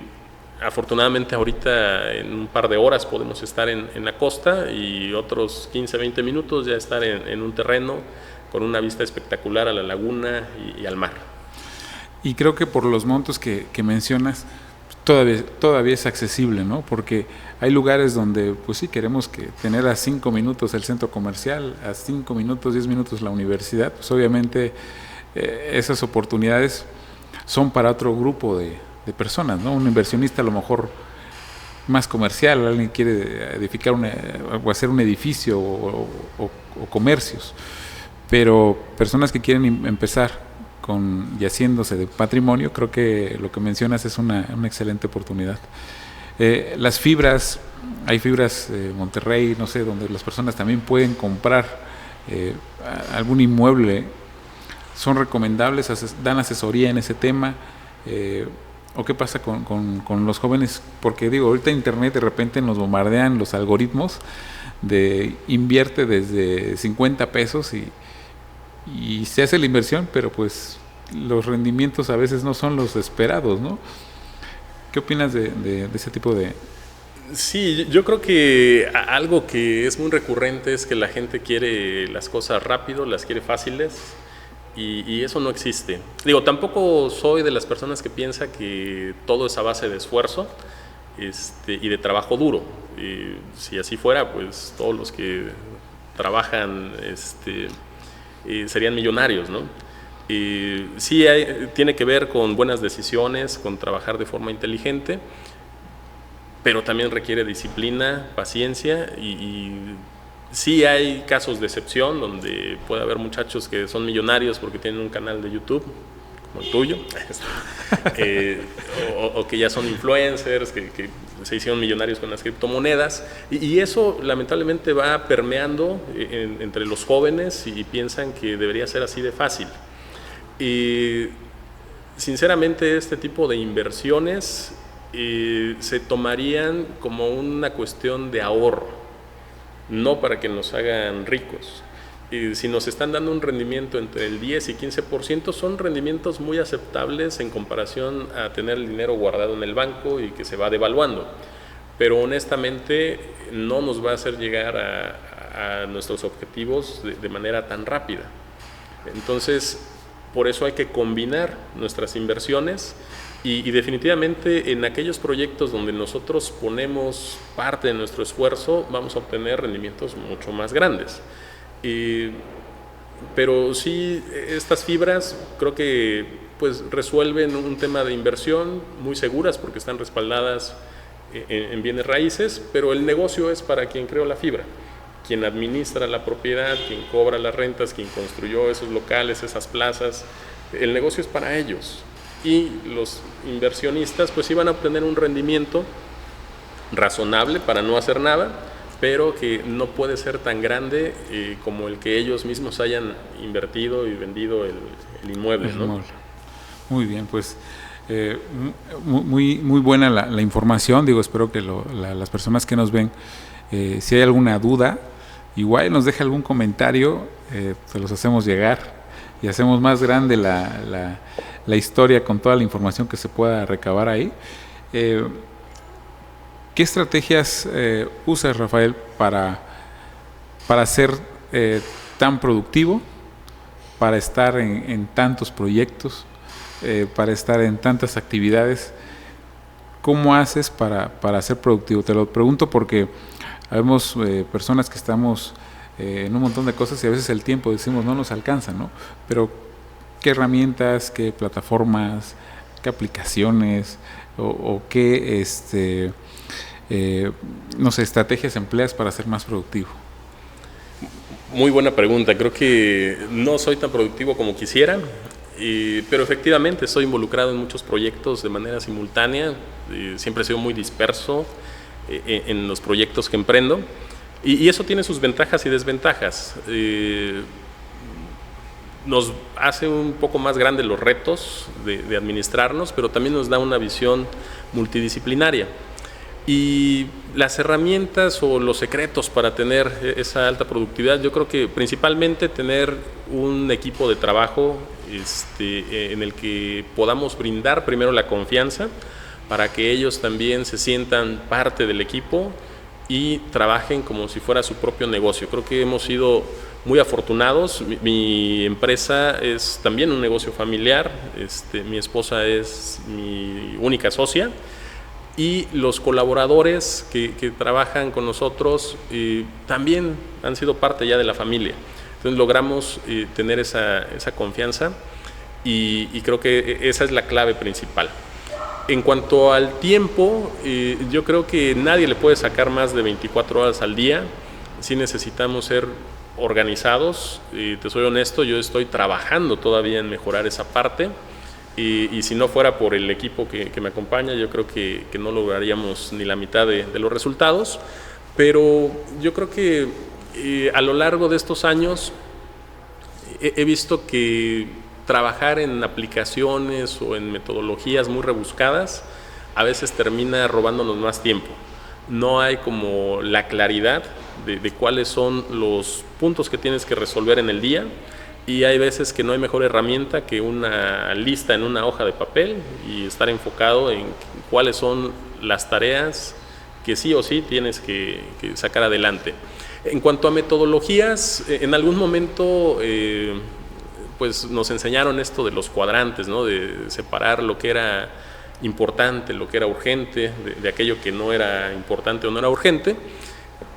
afortunadamente ahorita en un par de horas podemos estar en la costa, y otros 15, 20 minutos ya estar en un terreno con una vista espectacular a la laguna y al mar. Y creo que por los montos que mencionas, todavía es accesible, ¿no? Porque hay lugares donde, pues sí, queremos tener a 5 minutos el centro comercial, a 5 minutos, 10 minutos la universidad. Pues obviamente esas oportunidades son para otro grupo de personas, ¿no? Un inversionista a lo mejor más comercial, alguien quiere edificar o hacer un edificio o comercios, pero personas que quieren empezar y haciéndose de patrimonio, creo que lo que mencionas es una excelente oportunidad. Las fibras, hay fibras Monterrey, no sé, donde las personas también pueden comprar algún inmueble, son recomendables, dan asesoría en ese tema. ¿O qué pasa con los jóvenes? Porque digo, ahorita en internet de repente nos bombardean los algoritmos de invierte desde 50 pesos y se hace la inversión, pero pues los rendimientos a veces no son los esperados, ¿no? ¿Qué opinas de ese tipo de...? Sí, yo creo que algo que es muy recurrente es que la gente quiere las cosas rápido, las quiere fáciles, y eso no existe. Digo, tampoco soy de las personas que piensa que todo es a base de esfuerzo y de trabajo duro. Si así fuera, pues todos los que trabajan serían millonarios, ¿no? Sí tiene que ver con buenas decisiones, con trabajar de forma inteligente, pero también requiere disciplina, paciencia y sí hay casos de excepción donde puede haber muchachos que son millonarios porque tienen un canal de YouTube, como el tuyo, o que ya son influencers, que se hicieron millonarios con las criptomonedas, y eso lamentablemente va permeando entre los jóvenes y piensan que debería ser así de fácil. Y sinceramente este tipo de inversiones se tomarían como una cuestión de ahorro, no para que nos hagan ricos. Si nos están dando un rendimiento entre el 10 y 15%, son rendimientos muy aceptables en comparación a tener el dinero guardado en el banco y que se va devaluando. Pero honestamente no nos va a hacer llegar a nuestros objetivos de manera tan rápida. Entonces, por eso hay que combinar nuestras inversiones y definitivamente en aquellos proyectos donde nosotros ponemos parte de nuestro esfuerzo vamos a obtener rendimientos mucho más grandes. Pero sí, estas fibras creo que pues resuelven un tema de inversión muy seguras porque están respaldadas en bienes raíces, pero el negocio es para quien creó la fibra, quien administra la propiedad, quien cobra las rentas, quien construyó esos locales, esas plazas. El negocio es para ellos y los inversionistas pues iban a obtener un rendimiento razonable para no hacer nada, pero que no puede ser tan grande como el que ellos mismos hayan invertido y vendido el inmueble, ¿no? Muy bien, pues muy buena la información. Digo, espero que las personas que nos ven, si hay alguna duda, igual nos deja algún comentario, se los hacemos llegar y hacemos más grande la historia con toda la información que se pueda recabar ahí. ¿Qué estrategias usas, Rafael, para ser tan productivo, para estar en tantos proyectos, para estar en tantas actividades? ¿Cómo haces para ser productivo? Te lo pregunto porque habemos personas que estamos en un montón de cosas y a veces el tiempo, decimos, no nos alcanza, ¿no? Pero ¿qué herramientas, qué plataformas, qué aplicaciones o qué no sé, estrategias empleas para ser más productivo? Muy buena pregunta. Creo que no soy tan productivo como quisiera, pero efectivamente estoy involucrado en muchos proyectos de manera simultánea. Siempre he sido muy disperso en los proyectos que emprendo y eso tiene sus ventajas y desventajas. Nos hace un poco más grandes los retos de administrarnos, pero también nos da una visión multidisciplinaria. Y las herramientas o los secretos para tener esa alta productividad, yo creo que principalmente tener un equipo de trabajo en el que podamos brindar primero la confianza para que ellos también se sientan parte del equipo y trabajen como si fuera su propio negocio. Creo que hemos sido muy afortunados. Mi empresa es también un negocio familiar, mi esposa es mi única socia y los colaboradores que trabajan con nosotros también han sido parte ya de la familia. Entonces logramos tener esa confianza y creo que esa es la clave principal. En cuanto al tiempo, yo creo que nadie le puede sacar más de 24 horas al día. Sí necesitamos ser organizados. Te soy honesto, yo estoy trabajando todavía en mejorar esa parte. Y si no fuera por el equipo que me acompaña, yo creo que no lograríamos ni la mitad de los resultados. Pero yo creo que a lo largo de estos años he visto que trabajar en aplicaciones o en metodologías muy rebuscadas a veces termina robándonos más tiempo. No hay como la claridad de cuáles son los puntos que tienes que resolver en el día. Y hay veces que no hay mejor herramienta que una lista en una hoja de papel y estar enfocado en cuáles son las tareas que sí o sí tienes que sacar adelante. En cuanto a metodologías, en algún momento pues nos enseñaron esto de los cuadrantes, ¿no? De separar lo que era importante, lo que era urgente, de aquello que no era importante o no era urgente.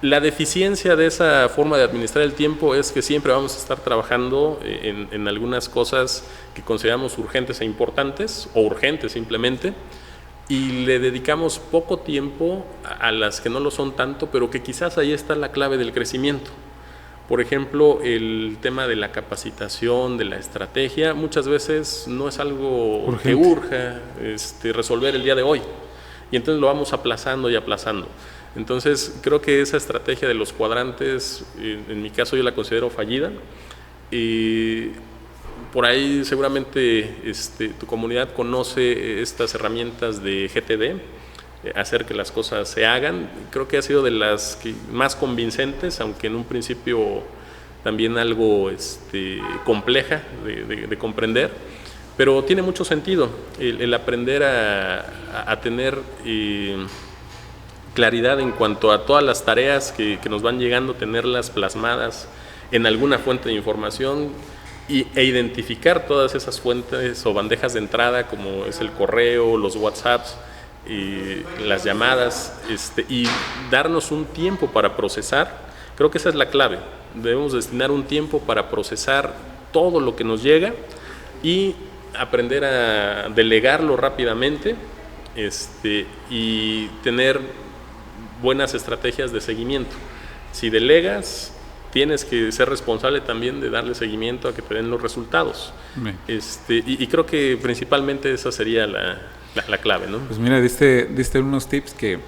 La deficiencia de esa forma de administrar el tiempo es que siempre vamos a estar trabajando en algunas cosas que consideramos urgentes e importantes, o urgentes simplemente, y le dedicamos poco tiempo a las que no lo son tanto, pero que quizás ahí está la clave del crecimiento. Por ejemplo, el tema de la capacitación, de la estrategia, muchas veces no es algo urgente, que urja resolver el día de hoy, y entonces lo vamos aplazando y aplazando. Entonces creo que esa estrategia de los cuadrantes, en mi caso yo la considero fallida, y por ahí seguramente tu comunidad conoce estas herramientas de GTD, hacer que las cosas se hagan. Creo que ha sido de las más convincentes, aunque en un principio también algo compleja de comprender, pero tiene mucho sentido el aprender a tener claridad en cuanto a todas las tareas que nos van llegando, tenerlas plasmadas en alguna fuente de información e identificar todas esas fuentes o bandejas de entrada, como es el correo, los WhatsApps, las llamadas, y darnos un tiempo para procesar. Creo que esa es la clave. Debemos destinar un tiempo para procesar todo lo que nos llega y aprender a delegarlo rápidamente, y tener buenas estrategias de seguimiento. Si delegas, tienes que ser responsable también de darle seguimiento a que te den los resultados. Y creo que principalmente esa sería la clave, ¿no? Pues mira, diste unos tips que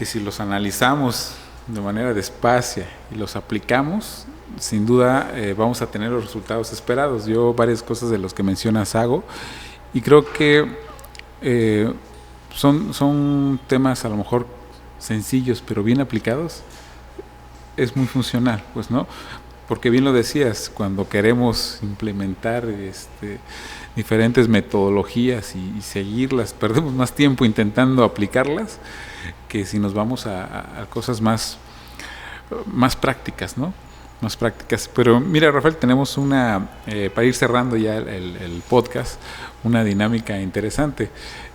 si los analizamos de manera despacia y los aplicamos, sin duda vamos a tener los resultados esperados. Yo varias cosas de los que mencionas hago, y creo que son temas a lo mejor sencillos, pero bien aplicados es muy funcional, pues, ¿no? Porque bien lo decías, cuando queremos implementar diferentes metodologías y seguirlas, perdemos más tiempo intentando aplicarlas que si nos vamos a cosas más prácticas, ¿no? Más prácticas. Pero mira, Rafael, tenemos para ir cerrando ya el podcast, una dinámica interesante.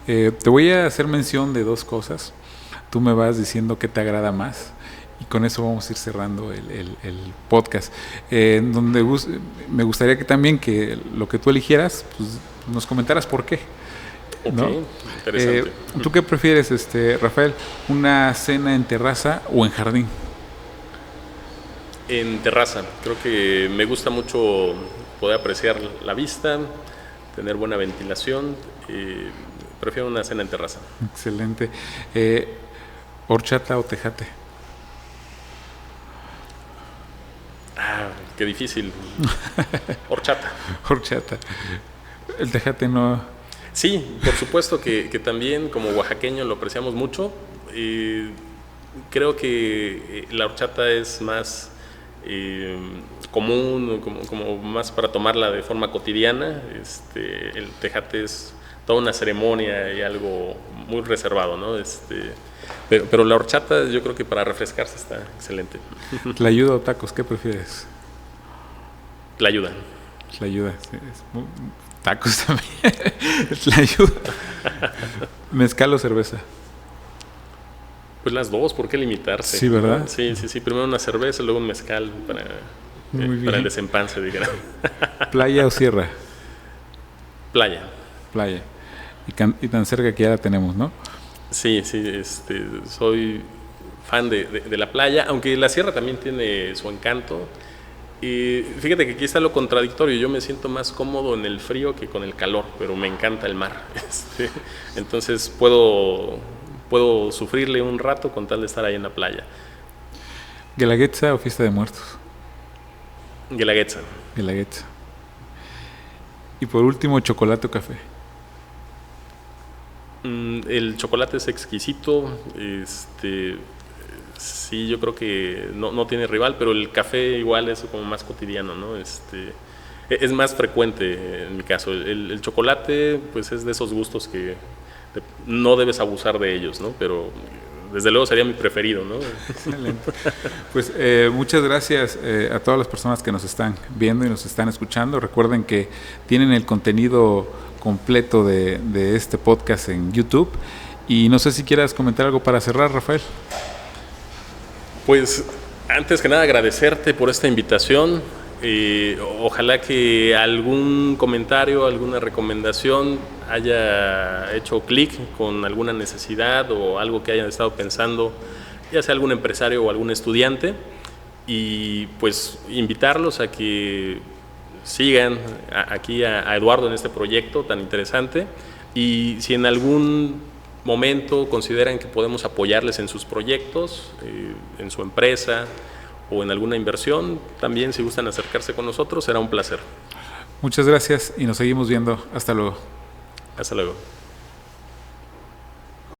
Te voy a hacer mención de dos cosas. Tú me vas diciendo qué te agrada más, y con eso vamos a ir cerrando el podcast. Donde me gustaría que también que lo que tú eligieras, pues, nos comentaras por qué. ¿No? Okay, interesante. ¿Tú qué prefieres, Rafael? ¿Una cena en terraza o en jardín? En terraza. Creo que me gusta mucho poder apreciar la vista, tener buena ventilación. Prefiero una cena en terraza. Excelente. ¿Horchata o tejate? Qué difícil. Horchata. Horchata. El tejate no. Sí, por supuesto que también como oaxaqueño lo apreciamos mucho. Creo que la horchata es más común, como más para tomarla de forma cotidiana. El tejate es toda una ceremonia y algo muy reservado, ¿no? Pero la horchata, yo creo que para refrescarse está excelente. ¿Tlayuda o tacos? ¿Qué prefieres? Tlayuda. Tlayuda, sí. Tacos también. Tlayuda. ¿Mezcal o cerveza? Pues las dos, ¿por qué limitarse? Sí, ¿verdad? Sí. Primero una cerveza, luego un mezcal para el desempance, digamos. ¿Playa o sierra? Playa. Y tan cerca que ya la tenemos, ¿no? Sí, soy fan de la playa, aunque la sierra también tiene su encanto. Y fíjate que aquí está lo contradictorio. Yo me siento más cómodo en el frío que con el calor, pero me encanta el mar. Entonces puedo sufrirle un rato con tal de estar ahí en la playa. ¿Guelaguetza o fiesta de muertos? Guelaguetza. Y por último, ¿chocolate o café? El chocolate es exquisito. Sí, yo creo que no tiene rival, pero el café igual es como más cotidiano, ¿no? Es más frecuente en mi caso. El chocolate, pues es de esos gustos que no debes abusar de ellos, ¿no? Pero desde luego sería mi preferido, ¿no? Excelente. Pues muchas gracias a todas las personas que nos están viendo y nos están escuchando. Recuerden que tienen el contenido completo de este podcast en YouTube. Y no sé si quieras comentar algo para cerrar, Rafael. Pues antes que nada agradecerte por esta invitación. Ojalá que algún comentario, alguna recomendación haya hecho clic con alguna necesidad o algo que hayan estado pensando, ya sea algún empresario o algún estudiante, y pues invitarlos a que sigan aquí a Eduardo en este proyecto tan interesante, y si en algún momento consideran que podemos apoyarles en sus proyectos, en su empresa o en alguna inversión, también si gustan acercarse con nosotros, será un placer. Muchas gracias y nos seguimos viendo. Hasta luego. Hasta luego.